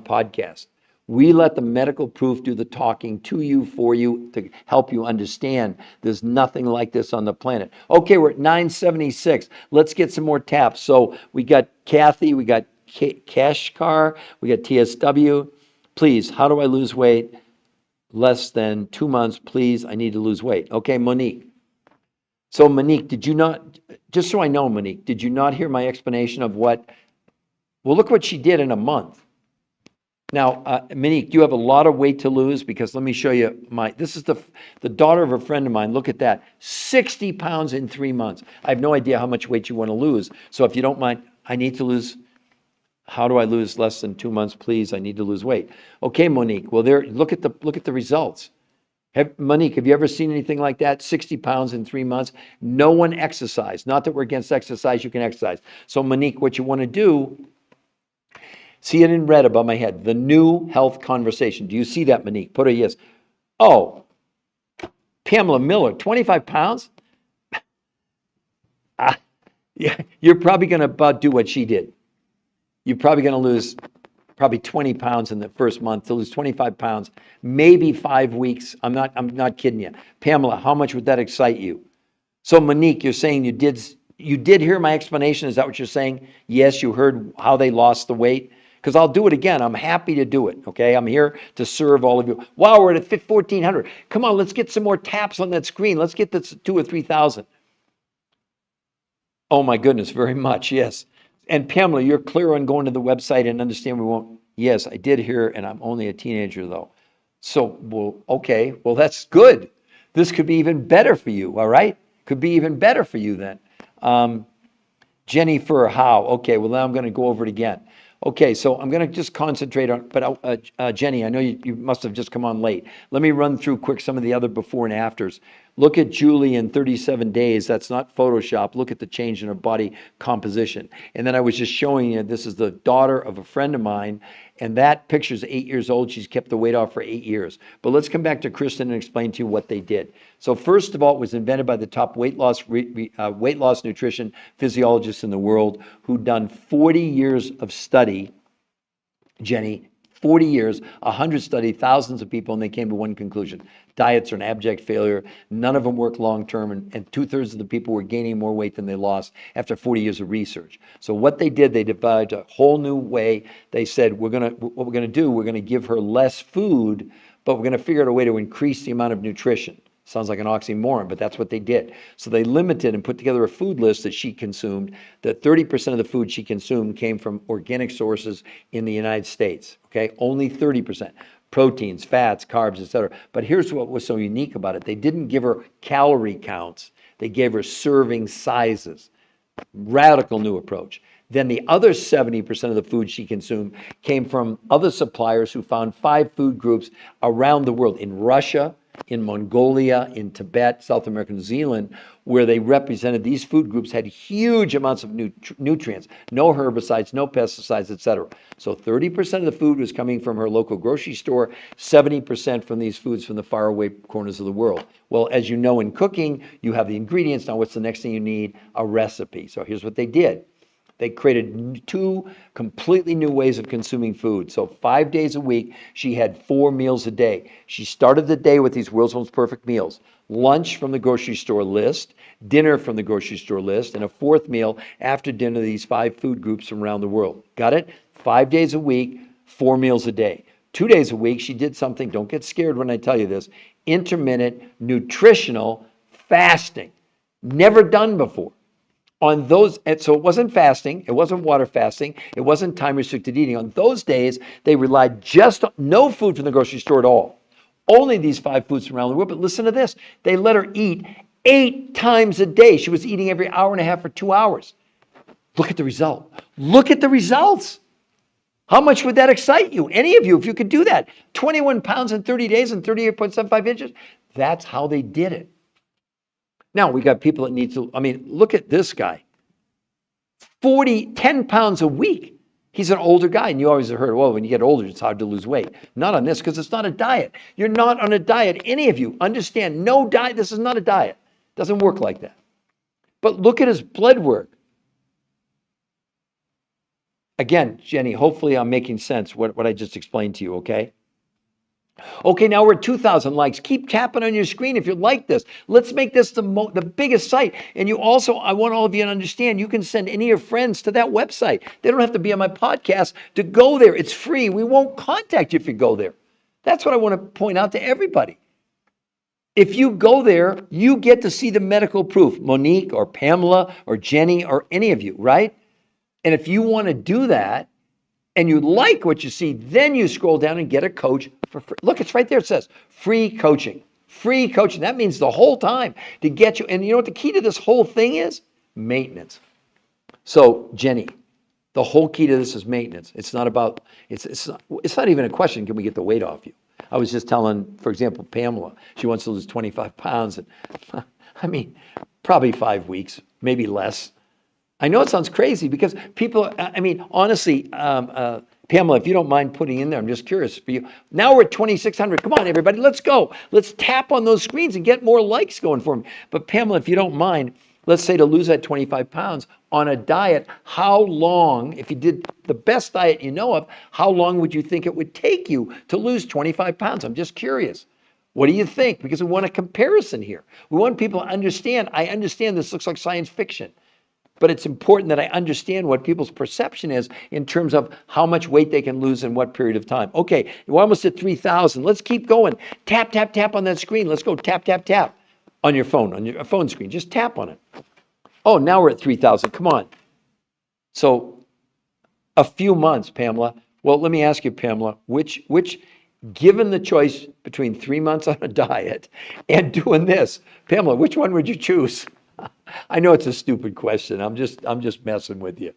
podcast. We let the medical proof do the talking to you, for you, to help you understand there's nothing like this on the planet. Okay, we're at 976. Let's get some more taps. So we got Kathy, we got Kashkar, we got TSW. Please, how do I lose weight? Less than 2 months, please. I need to lose weight. Okay, Monique. So Monique, did you not, just so I know, Monique, did you not hear my explanation of what, well, look what she did in a month. Now, Monique, you have a lot of weight to lose because let me show you this is the daughter of a friend of mine. Look at that, 60 pounds in 3 months. I have no idea how much weight you want to lose. So if you don't mind, I need to lose, how do I lose less than 2 months, please? I need to lose weight. Okay, Monique, well, look at the results. Monique, have you ever seen anything like that? 60 pounds in 3 months. No one exercised. Not that we're against exercise, you can exercise. So Monique, what you want to do, see it in red above my head. The new health conversation. Do you see that, Monique? Put a yes. Oh, Pamela Miller, 25 pounds? Yeah, you're probably going to about do what she did. You're probably going to lose probably 20 pounds in the first month, to lose 25 pounds, maybe 5 weeks. I'm not kidding you. Pamela, how much would that excite you? So Monique, you're saying you did hear my explanation. Is that what you're saying? Yes, you heard how they lost the weight. Because I'll do it again. I'm happy to do it, okay? I'm here to serve all of you. Wow, we're at 1,400. Come on, let's get some more taps on that screen. Let's get this 2,000 or 3,000. Oh my goodness, very much, yes. And Pamela, you're clear on going to the website and understand we won't. Yes, I did hear, and I'm only a teenager though. So, well, okay, well, that's good. This could be even better for you, all right? Could be even better for you then. Jennifer Howe. Okay, well, now I'm going to go over it again. Okay, so I'm going to just concentrate on, but Jenny, I know you must have just come on late. Let me run through quick some of the other before and afters. Look at Julie in 37 days. That's not Photoshop. Look at the change in her body composition. And then I was just showing you, this is the daughter of a friend of mine, and that picture's 8 years old. She's kept the weight off for 8 years. But let's come back to Kristen and explain to you what they did. So first of all, it was invented by the top weight loss nutrition physiologists in the world who'd done 40 years of study, Jenny, 40 years, 100 studied, thousands of people, and they came to one conclusion. Diets are an abject failure. None of them work long-term, and 2/3 of the people were gaining more weight than they lost after 40 years of research. So what they did, they devised a whole new way. They said, what we're gonna do, we're gonna give her less food, but we're gonna figure out a way to increase the amount of nutrition. Sounds like an oxymoron, but that's what they did. So they limited and put together a food list that she consumed, that 30% of the food she consumed came from organic sources in the United States, okay? Only 30%. Proteins, fats, carbs, etc. But here's what was so unique about it. They didn't give her calorie counts. They gave her serving sizes. Radical new approach. Then the other 70% of the food she consumed came from other suppliers who found 5 food groups around the world, in Russia, in Mongolia, in Tibet, South America, New Zealand, where they represented these food groups had huge amounts of nutrients, no herbicides, no pesticides, etc. So 30% of the food was coming from her local grocery store, 70% from these foods from the faraway corners of the world. Well, as you know, in cooking, you have the ingredients. Now, what's the next thing you need? A recipe. So here's what they did. They created two completely new ways of consuming food. So 5 days a week, she had 4 meals a day. She started the day with these world's most perfect meals. Lunch from the grocery store list, dinner from the grocery store list, and a fourth meal after dinner, these 5 food groups from around the world. Got it? 5 days a week, 4 meals a day. 2 days a week, she did something, don't get scared when I tell you this, intermittent nutritional fasting. Never done before. On those, and so it wasn't fasting, it wasn't water fasting, it wasn't time restricted eating. On those days, they relied just on no food from the grocery store at all. Only these 5 foods from around the world. But listen to this. They let her eat 8 times a day. She was eating every hour and a half for 2 hours. Look at the result. Look at the results. How much would that excite you? Any of you, if you could do that. 21 pounds in 30 days and 38.75 inches. That's how they did it. Now, we got people that need to, look at this guy. 10 pounds a week. He's an older guy, and you always have heard, well, when you get older, it's hard to lose weight. Not on this, because it's not a diet. You're not on a diet. Any of you understand, no diet. This is not a diet. It doesn't work like that. But look at his blood work. Again, Jenny, hopefully I'm making sense what I just explained to you, okay? Okay, now we're at 2,000 likes. Keep tapping on your screen if you like this. Let's make this the biggest site. And you also, I want all of you to understand, you can send any of your friends to that website. They don't have to be on my podcast to go there. It's free. We won't contact you if you go there. That's what I want to point out to everybody. If you go there, you get to see the medical proof. Monique or Pamela or Jenny or any of you, right? And if you want to do that, and you like what you see, then you scroll down and get a coach for free. Look, it's right there. It says free coaching. Free coaching. That means the whole time to get you. And you know what the key to this whole thing is? Maintenance. So, Jenny, the whole key to this is maintenance. It's not about, it's not even a question, can we get the weight off you? I was just telling, for example, Pamela, she wants to lose 25 pounds. And probably 5 weeks, maybe less. I know it sounds crazy because people, honestly, Pamela, if you don't mind putting in there, I'm just curious for you. Now we're at 2,600. Come on, everybody, let's go. Let's tap on those screens and get more likes going for me. But Pamela, if you don't mind, let's say to lose that 25 pounds on a diet, how long, if you did the best diet you know of, how long would you think it would take you to lose 25 pounds? I'm just curious. What do you think? Because we want a comparison here. We want people to understand. I understand this looks like science fiction. But it's important that I understand what people's perception is in terms of how much weight they can lose in what period of time. Okay, we're almost at 3,000. Let's keep going. Tap, tap, tap on that screen. Let's go tap, tap, tap on your phone screen. Just tap on it. Oh, now we're at 3,000. Come on. So a few months, Pamela. Well, let me ask you, Pamela, which given the choice between 3 months on a diet and doing this, Pamela, which one would you choose? I know it's a stupid question. I'm just messing with you.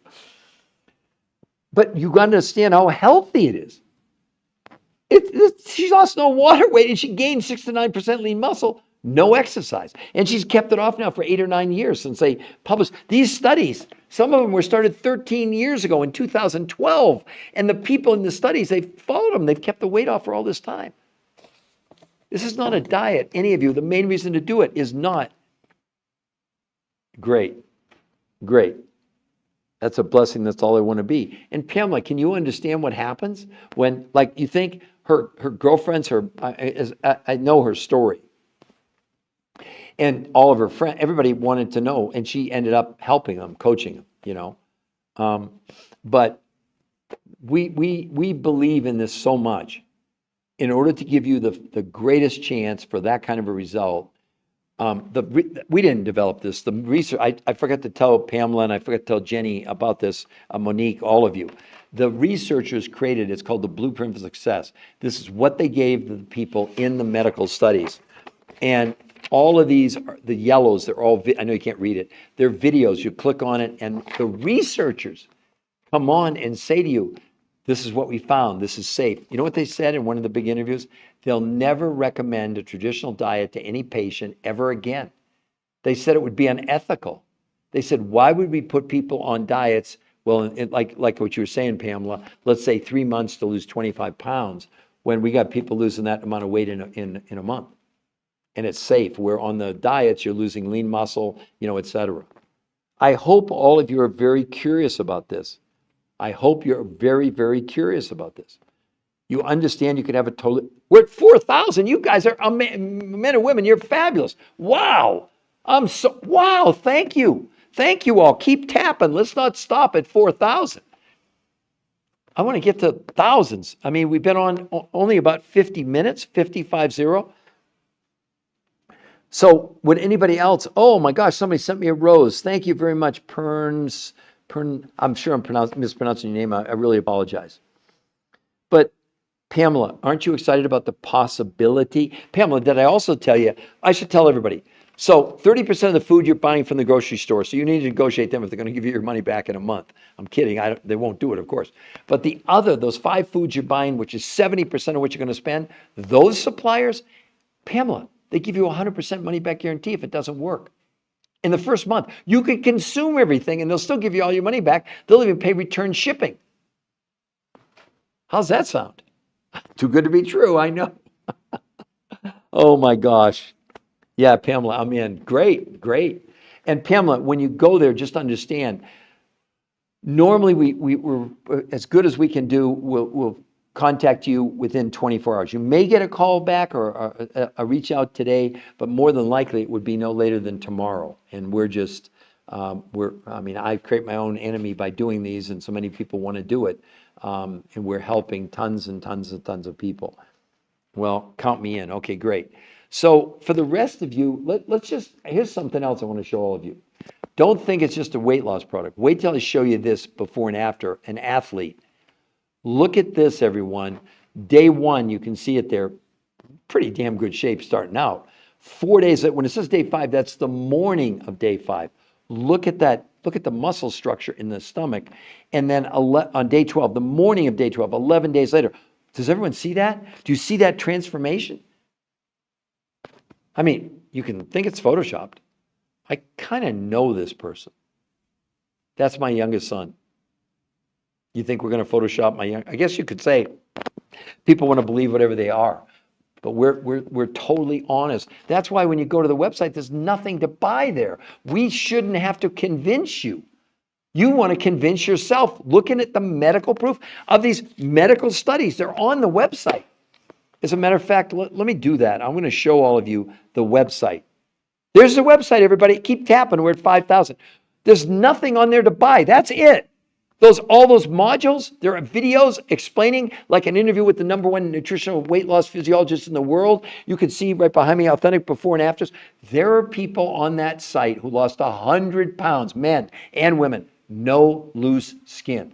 But you got to understand how healthy it is. She's lost no water weight and she gained 6 to 9% lean muscle, no exercise. And she's kept it off now for 8 or 9 years since they published these studies. Some of them were started 13 years ago in 2012. And the people in the studies, they've followed them. They've kept the weight off for all this time. This is not a diet, any of you. The main reason to do it is not. Great. That's a blessing. That's all I want to be. And Pamela, can you understand what happens when, like, you think her girlfriends, I know her story. And all of her friends, everybody wanted to know, and she ended up helping them, coaching them, But we believe in this so much. In order to give you the greatest chance for that kind of a result, we didn't develop this. The research, I forgot to tell Pamela and I forgot to tell Jenny about this, Monique, all of you. The researchers created, it's called the Blueprint for Success. This is what they gave the people in the medical studies. And all of these, the yellows, they're all, I know you can't read it, they're videos. You click on it and the researchers come on and say to you, This is what we found. This is safe. You know what they said in one of the big interviews? They'll never recommend a traditional diet to any patient ever again. They said it would be unethical. They said, why would we put people on diets? Well, like what you were saying, Pamela, let's say 3 months to lose 25 pounds when we got people losing that amount of weight in a month. And it's safe. Where on the diets, you're losing lean muscle, et cetera. I hope all of you are very curious about this. I hope you're very, very curious about this. You understand you could have a total. We're at 4,000. You guys are men and women. You're fabulous. Wow. Wow. Thank you. Thank you all. Keep tapping. Let's not stop at 4,000. I want to get to thousands. I mean, we've been on only about 50 minutes, 50. So would anybody else? Oh my gosh, somebody sent me a rose. Thank you very much, Pern. I'm sure I'm mispronouncing your name. I really apologize. But Pamela, aren't you excited about the possibility? Pamela, did I also tell you? I should tell everybody. So 30% of the food you're buying from the grocery store, so you need to negotiate them if they're going to give you your money back in a month. I'm kidding. They won't do it, of course. But those 5 foods you're buying, which is 70% of what you're going to spend, those suppliers, Pamela, they give you 100% money back guarantee if it doesn't work. In the first month, you could consume everything and they'll still give you all your money back. They'll even pay return shipping. How's that sound? Too good to be true, I know. Oh my gosh. Yeah, Pamela, I'm in. Great, great. And Pamela, when you go there, just understand, normally we're as good as we can do, we'll contact you within 24 hours. You may get a call back or a reach out today, but more than likely it would be no later than tomorrow. And we're just, I create my own enemy by doing these, and so many people want to do it. And we're helping tons and tons and tons of people. Well, count me in. Okay, great. So for the rest of you, here's something else I want to show all of you. Don't think it's just a weight loss product. Wait till I show you this before and after, an athlete. Look at this, everyone. Day 1, you can see it there. Pretty damn good shape starting out. 4 days, when it says day 5, that's the morning of day 5. Look at that. Look at the muscle structure in the stomach. And then on day 12, the morning of day 12, 11 days later. Does everyone see that? Do you see that transformation? I mean, you can think it's photoshopped. I kind of know this person. That's my youngest son. You think we're going to Photoshop I guess you could say people want to believe whatever they are, but we're totally honest. That's why when you go to the website, there's nothing to buy there. We shouldn't have to convince you. You want to convince yourself looking at the medical proof of these medical studies. They're on the website. As a matter of fact, let me do that. I'm going to show all of you the website. There's the website, everybody. Keep tapping. We're at 5,000. There's nothing on there to buy. That's it. All those modules, there are videos explaining, like an interview with the #1 nutritional weight loss physiologist in the world. You can see right behind me, authentic before and afters. There are people on that site who lost 100 pounds, men and women, no loose skin.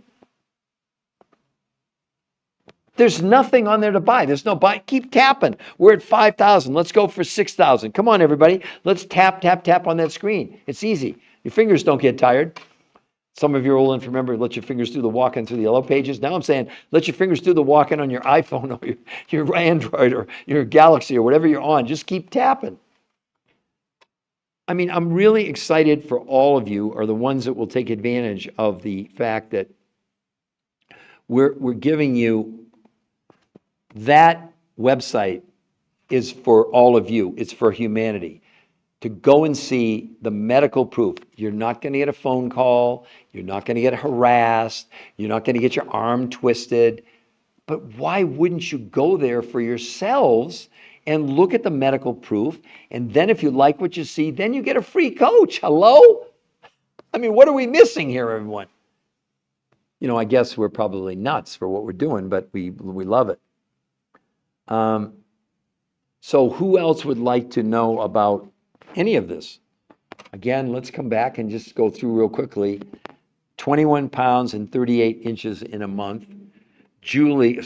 There's nothing on there to buy. There's no buy. Keep tapping. We're at 5,000. Let's go for 6,000. Come on, everybody. Let's tap, tap, tap on that screen. It's easy. Your fingers don't get tired. Some of you are old enough to remember, let your fingers do the walking through the yellow pages. Now I'm saying, let your fingers do the walking on your iPhone or your Android or your Galaxy or whatever you're on. Just keep tapping. I mean, I'm really excited for all of you are the ones that will take advantage of the fact that we're giving you that website is for all of you. It's for humanity. To go and see the medical proof. You're not going to get a phone call. You're not going to get harassed. You're not going to get your arm twisted. But why wouldn't you go there for yourselves and look at the medical proof? And then if you like what you see, then you get a free coach. Hello? I mean, what are we missing here, everyone? I guess we're probably nuts for what we're doing, but we love it. So who else would like to know about any of this? Again, let's come back and just go through real quickly. 21 pounds and 38 inches in a month. Julie,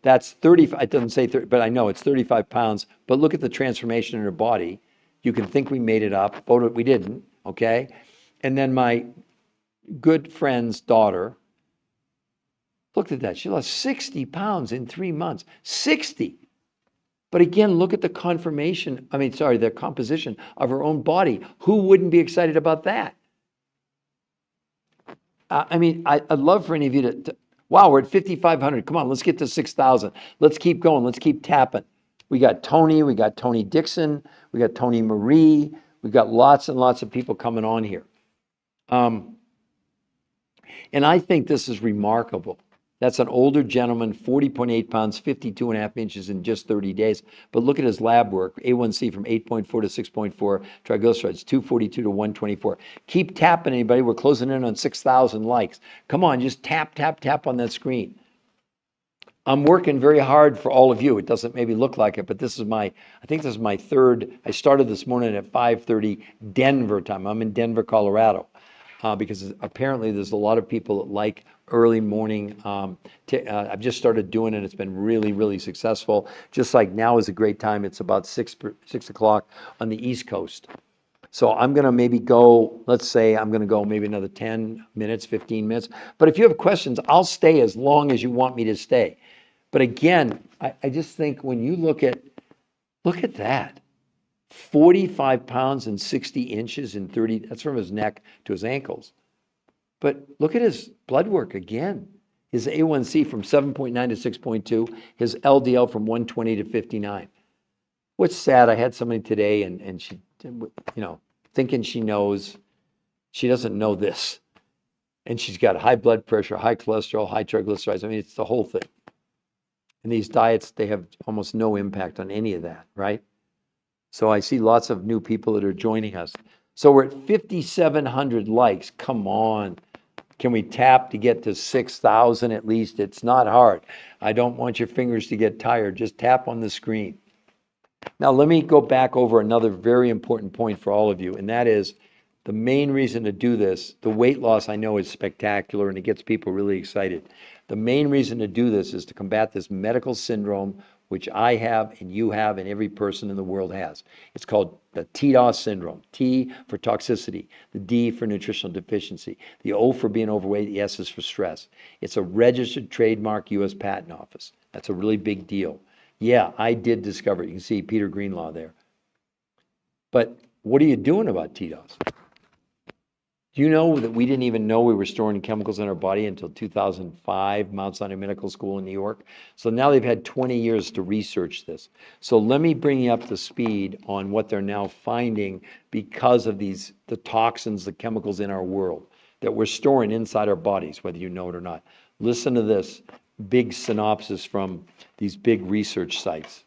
that's 35, it doesn't say 30, but I know it's 35 pounds, but look at the transformation in her body. You can think we made it up, we didn't, okay? And then my good friend's daughter, Look at that. She lost 60 pounds in 3 months. 60. But again, look at the the composition of her own body. Who wouldn't be excited about that? I'd love for any of you wow, we're at 5,500. Come on, let's get to 6,000. Let's keep going. Let's keep tapping. We got Tony Dixon, we got Tony Marie, we got lots and lots of people coming on here. And I think this is remarkable. That's an older gentleman, 40.8 pounds, 52.5 inches in just 30 days. But look at his lab work. A1C from 8.4 to 6.4, triglycerides 242 to 124. Keep tapping, anybody. We're closing in on 6,000 likes. Come on, just tap, tap, tap on that screen. I'm working very hard for all of you. It doesn't maybe look like it, but I think this is my third. I started this morning at 5:30 Denver time. I'm in Denver, Colorado. Because apparently there's a lot of people that like early morning. I've just started doing it. It's been really, really successful. Just like now is a great time. It's about 6 o'clock on the East Coast. So I'm going to maybe go, let's say I'm going to go maybe another 10 minutes, 15 minutes. But if you have questions, I'll stay as long as you want me to stay. But again, I just think when you look at that. 45 pounds and 60 inches in 30, that's from his neck to his ankles. But look at his blood work again. His A1C from 7.9 to 6.2, his LDL from 120 to 59. What's sad, I had somebody today and she, thinking she knows, she doesn't know this. And she's got high blood pressure, high cholesterol, high triglycerides. It's the whole thing. And these diets, they have almost no impact on any of that, right? So I see lots of new people that are joining us. So we're at 5,700 likes. Come on. Can we tap to get to 6,000 at least? It's not hard. I don't want your fingers to get tired. Just tap on the screen. Now, let me go back over another very important point for all of you, and that is the main reason to do this. The weight loss, I know, is spectacular, and it gets people really excited. The main reason to do this is to combat this medical syndrome, which I have and you have and every person in the world has. It's called the TDOS syndrome. T for toxicity, the D for nutritional deficiency, the O for being overweight, the S is for stress. It's a registered trademark, U.S. Patent Office. That's a really big deal. Yeah, I did discover it. You can see Peter Greenlaw there. But what are you doing about TDOS? Do you know that we didn't even know we were storing chemicals in our body until 2005, Mount Sinai Medical School in New York? So now they've had 20 years to research this. So let me bring you up to speed on what they're now finding because of the toxins, the chemicals in our world that we're storing inside our bodies, whether you know it or not. Listen to this big synopsis from these big research sites.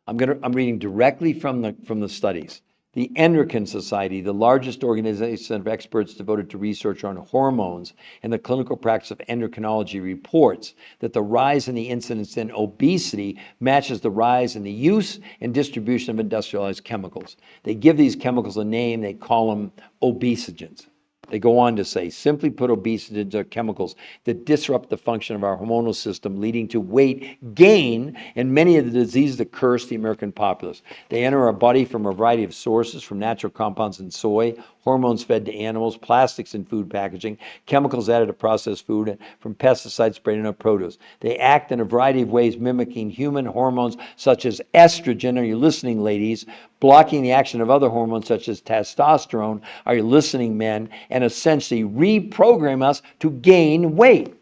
I'm reading directly from the studies. The Endocrine Society, the largest organization of experts devoted to research on hormones and the clinical practice of endocrinology, reports that the rise in the incidence in obesity matches the rise in the use and distribution of industrialized chemicals. They give these chemicals a name, they call them obesogens. They go on to say, simply put, obesogens are chemicals that disrupt the function of our hormonal system, leading to weight gain and many of the diseases that curse the American populace. They enter our body from a variety of sources, from natural compounds in soy, hormones fed to animals, plastics in food packaging, chemicals added to processed food, and from pesticides sprayed in our produce. They act in a variety of ways, mimicking human hormones such as estrogen. Are you listening, ladies? Blocking the action of other hormones such as testosterone. Are you listening, men? And essentially reprogram us to gain weight.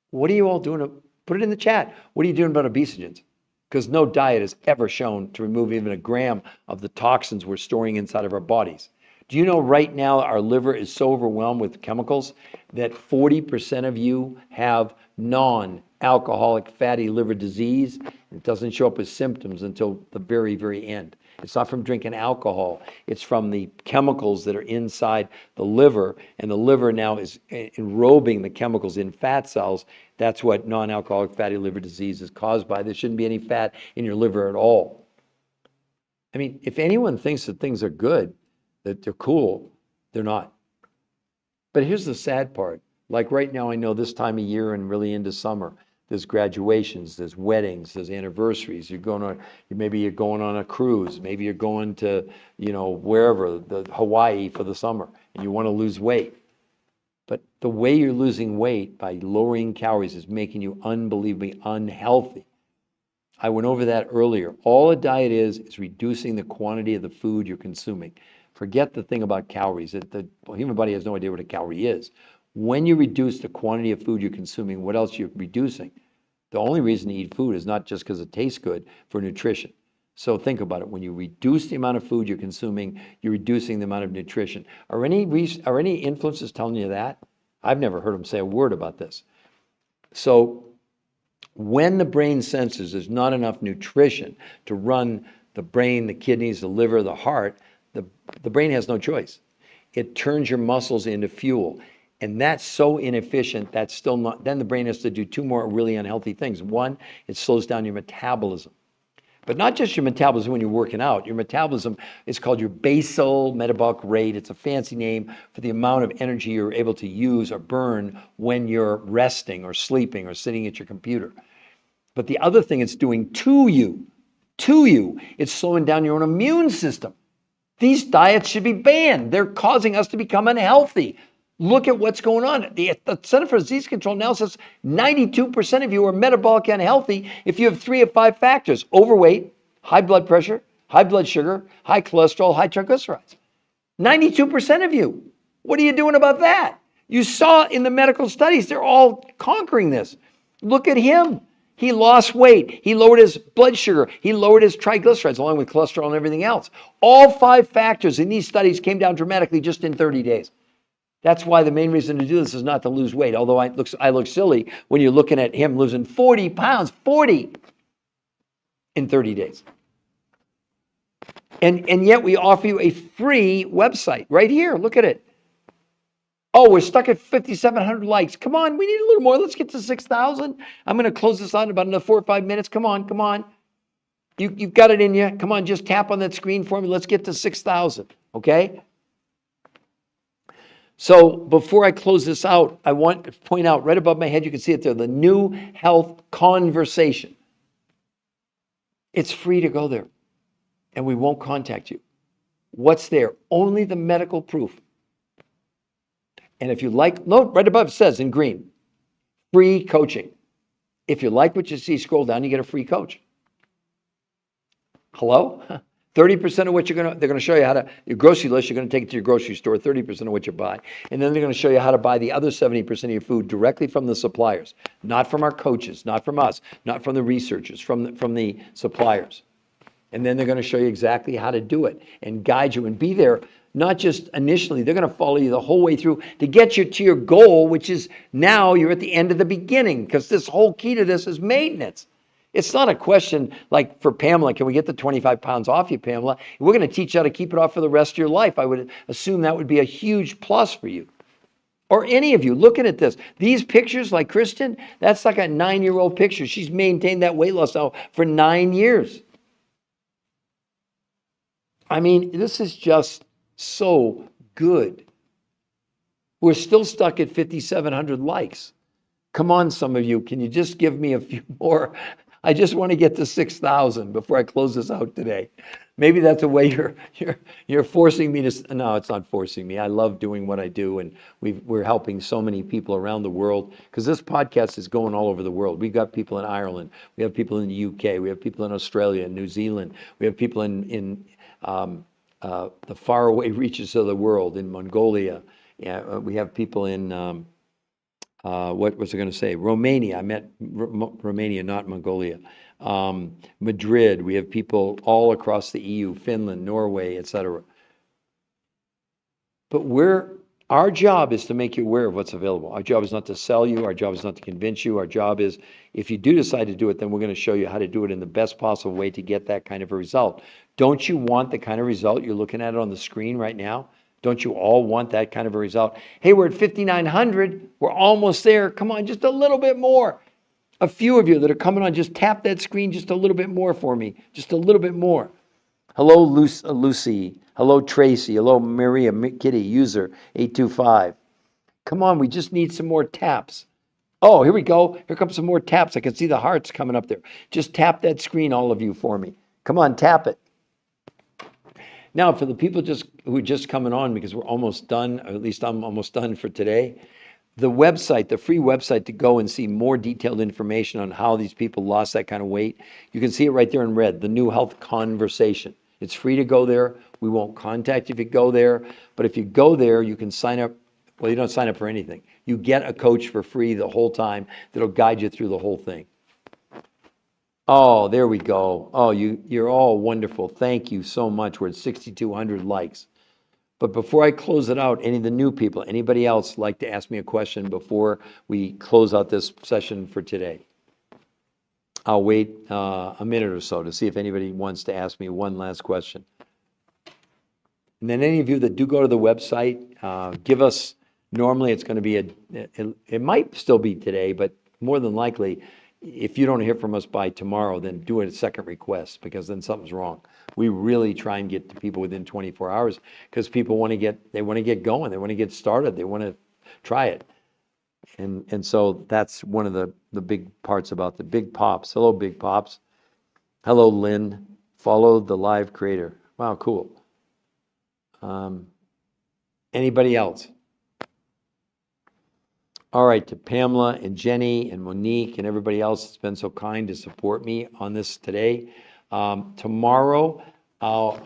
What are you all doing? Put it in the chat. What are you doing about obesogens? Because no diet has ever shown to remove even a gram of the toxins we're storing inside of our bodies. Do you know right now our liver is so overwhelmed with chemicals that 40% of you have non-alcoholic fatty liver disease? It doesn't show up as symptoms until the very, very end. It's not from drinking alcohol. It's from the chemicals that are inside the liver, and the liver now is enrobing the chemicals in fat cells. That's what non-alcoholic fatty liver disease is caused by. There shouldn't be any fat in your liver at all. If anyone thinks that things are good, that they're cool, they're not. But here's the sad part. Like right now, I know this time of year and really into summer, there's graduations, there's weddings, there's anniversaries. Maybe you're going on a cruise. Maybe you're going to, wherever, Hawaii for the summer, and you want to lose weight. But the way you're losing weight by lowering calories is making you unbelievably unhealthy. I went over that earlier. All a diet is reducing the quantity of the food you're consuming. Forget the thing about calories. The human body has no idea what a calorie is. When you reduce the quantity of food you're consuming, what else you're reducing? The only reason to eat food is not just because it tastes good, for nutrition. So think about it. When you reduce the amount of food you're consuming, you're reducing the amount of nutrition. Are any influences telling you that? I've never heard them say a word about this. So when the brain senses there's not enough nutrition to run the brain, the kidneys, the liver, the heart, the brain has no choice. It turns your muscles into fuel. And that's so inefficient, that's still not, then the brain has to do two more really unhealthy things. One, it slows down your metabolism. But not just your metabolism when you're working out. Your metabolism is called your basal metabolic rate. It's a fancy name for the amount of energy you're able to use or burn when you're resting or sleeping or sitting at your computer. But the other thing it's doing to you, it's slowing down your own immune system. These diets should be banned. They're causing us to become unhealthy. Look at what's going on. The Center for Disease Control now says 92% of you are metabolic unhealthy if you have 3 of 5 factors: overweight, high blood pressure, high blood sugar, high cholesterol, high triglycerides. 92% of you. What are you doing about that? You saw in the medical studies, they're all conquering this. Look at him. He lost weight. He lowered his blood sugar. He lowered his triglycerides along with cholesterol and everything else. All 5 factors in these studies came down dramatically just in 30 days. That's why the main reason to do this is not to lose weight. Although I look silly when you're looking at him losing 40 pounds, 40 in 30 days. And yet we offer you a free website right here. Look at it. Oh, we're stuck at 5,700 likes. Come on, we need a little more. Let's get to 6,000. I'm going to close this out in about another 4 or 5 minutes. Come on. You've got it in you. Come on, just tap on that screen for me. Let's get to 6,000, okay? So before I close this out, I want to point out right above my head, you can see it there, the New Health Conversation. It's free to go there, and we won't contact you. What's there? Only the medical proof. And if you like, no, right above it says in green, free coaching. If you like what you see, scroll down, you get a free coach. Hello? 30% of what they're going to show you how to, your grocery list, you're going to take it to your grocery store, 30% of what you buy. And then they're going to show you how to buy the other 70% of your food directly from the suppliers, not from our coaches, not from us, not from the researchers, from the suppliers. And then they're going to show you exactly how to do it and guide you and be there. Not just initially, they're going to follow you the whole way through to get you to your goal, which is now you're at the end of the beginning, because this whole key to this is maintenance. It's not a question like for Pamela, can we get the 25 pounds off you, Pamela? We're going to teach you how to keep it off for the rest of your life. I would assume that would be a huge plus for you. Or any of you looking at this. These pictures like Kristen, that's like a 9-year-old picture. She's maintained that weight loss now for 9 years. I mean, this is just so good. We're still stuck at 5,700 likes. Come on, some of you, can you just give me a few more? I just want to get to 6,000 before I close this out today. Maybe that's a way you're forcing me to. No, it's not forcing me. I love doing what I do, and we're helping so many people around the world, because this podcast is going all over the world. We've got people in Ireland, we have people in the UK, we have people in Australia and New Zealand, we have people in the faraway reaches of the world, in Mongolia. Yeah, we have people in what was I going to say? Romania. I meant Romania, not Mongolia. Madrid. We have people all across the EU, Finland, Norway, etc. But our job is to make you aware of what's available. Our job is not to sell you. Our job is not to convince you. Our job is, if you do decide to do it, then we're going to show you how to do it in the best possible way to get that kind of a result. Don't you want the kind of result you're looking at on the screen right now? Don't you all want that kind of a result? Hey, we're at 5,900. We're almost there. Come on, just a little bit more. A few of you that are coming on, just tap that screen just a little bit more for me. Just a little bit more. Hello, Lucy. Hello, Tracy. Hello, Maria, Kitty, user 825. Come on, we just need some more taps. Oh, here we go. Here comes some more taps. I can see the hearts coming up there. Just tap that screen, all of you, for me. Come on, tap it. Now, for the people who are just coming on, because we're almost done, or at least I'm almost done for today, the website, the free website to go and see more detailed information on how these people lost that kind of weight, you can see it right there in red, the New Health Conversation. It's free to go there. We won't contact you if you go there, but if you go there, you can sign up. Well, you don't sign up for anything. You get a coach for free the whole time that'll guide you through the whole thing. Oh, there we go. Oh, you're all wonderful. Thank you so much. We're at 6,200 likes. But before I close it out, any of the new people, anybody else like to ask me a question before we close out this session for today? I'll wait a minute or so to see if anybody wants to ask me one last question. And then any of you that do go to the website, give us, normally it's going to be it might still be today, but more than likely, if you don't hear from us by tomorrow, then do a second request, because then something's wrong. We really try and get to people within 24 hours because people want to get going, they want to get started, they want to try it. And so that's one of the big parts about the Big Pops. Hello, Big Pops. Hello, Lynn. Follow the live creator. Wow, cool. Anybody else? All right, to Pamela and Jenny and Monique and everybody else that's been so kind to support me on this today. Tomorrow,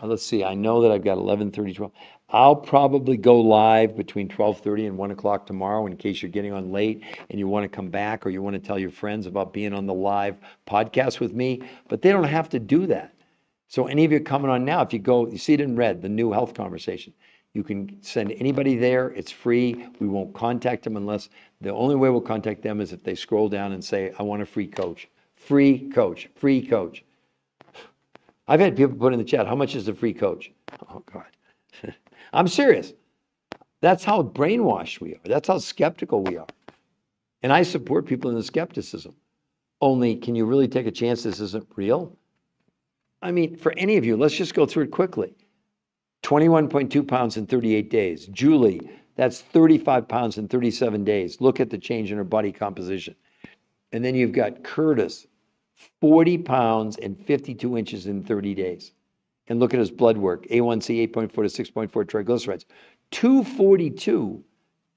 let's see, I know that I've got 11:30, 12. I'll probably go live between 12:30 and 1 o'clock tomorrow in case you're getting on late and you want to come back or you want to tell your friends about being on the live podcast with me, but they don't have to do that. So any of you coming on now, if you go, you see it in red, the New Health Conversation. You can send anybody there. It's free. We won't contact them unless, the only way we'll contact them is if they scroll down and say, I want a free coach. Free coach, free coach. I've had people put in the chat, how much is the free coach? Oh, God. I'm serious. That's how brainwashed we are. That's how skeptical we are. And I support people in the skepticism. Only, can you really take a chance this isn't real? I mean, for any of you, let's just go through it quickly. 21.2 pounds in 38 days. Julie, that's 35 pounds in 37 days. Look at the change in her body composition. And then you've got Curtis, 40 pounds and 52 inches in 30 days. And look at his blood work. A1C 8.4 to 6.4 triglycerides. 242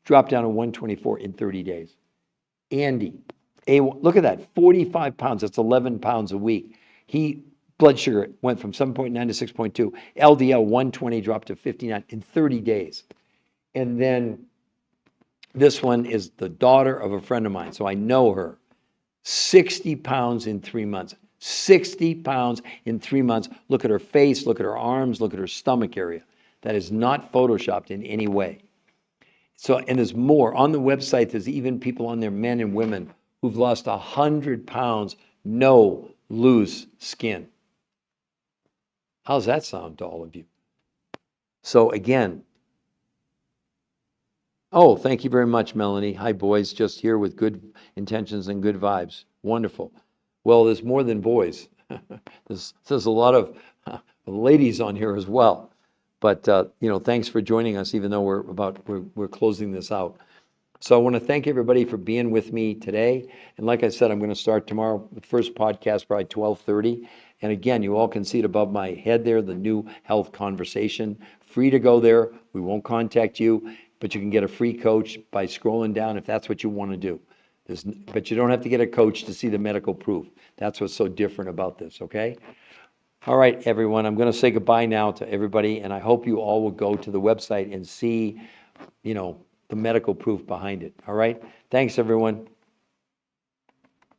dropped down to 124 in 30 days. Andy, look at that, 45 pounds. That's 11 pounds a week. Blood sugar went from 7.9 to 6.2. LDL 120 dropped to 59 in 30 days. And then this one is the daughter of a friend of mine, so I know her. 60 pounds in 3 months. 60 pounds in 3 months. Look at her face, look at her arms, look at her stomach area. That is not photoshopped in any way. So, and there's more. On the website, there's even people on there, men and women, who've lost 100 pounds, no loose skin. How's that sound to all of you? So again, oh, thank you very much, Melanie. Hi, boys, just here with good intentions and good vibes. Wonderful. Well, there's more than boys. there's a lot of ladies on here as well. But thanks for joining us, even though we're closing this out. So I want to thank everybody for being with me today. And like I said, I'm going to start tomorrow, the first podcast, probably 12:30. And again, you all can see it above my head there, the New Health Conversation. Free to go there. We won't contact you, but you can get a free coach by scrolling down if that's what you want to do. But you don't have to get a coach to see the medical proof. That's what's so different about this, okay? All right, everyone, I'm going to say goodbye now to everybody, and I hope you all will go to the website and see, the medical proof behind it. All right? Thanks, everyone.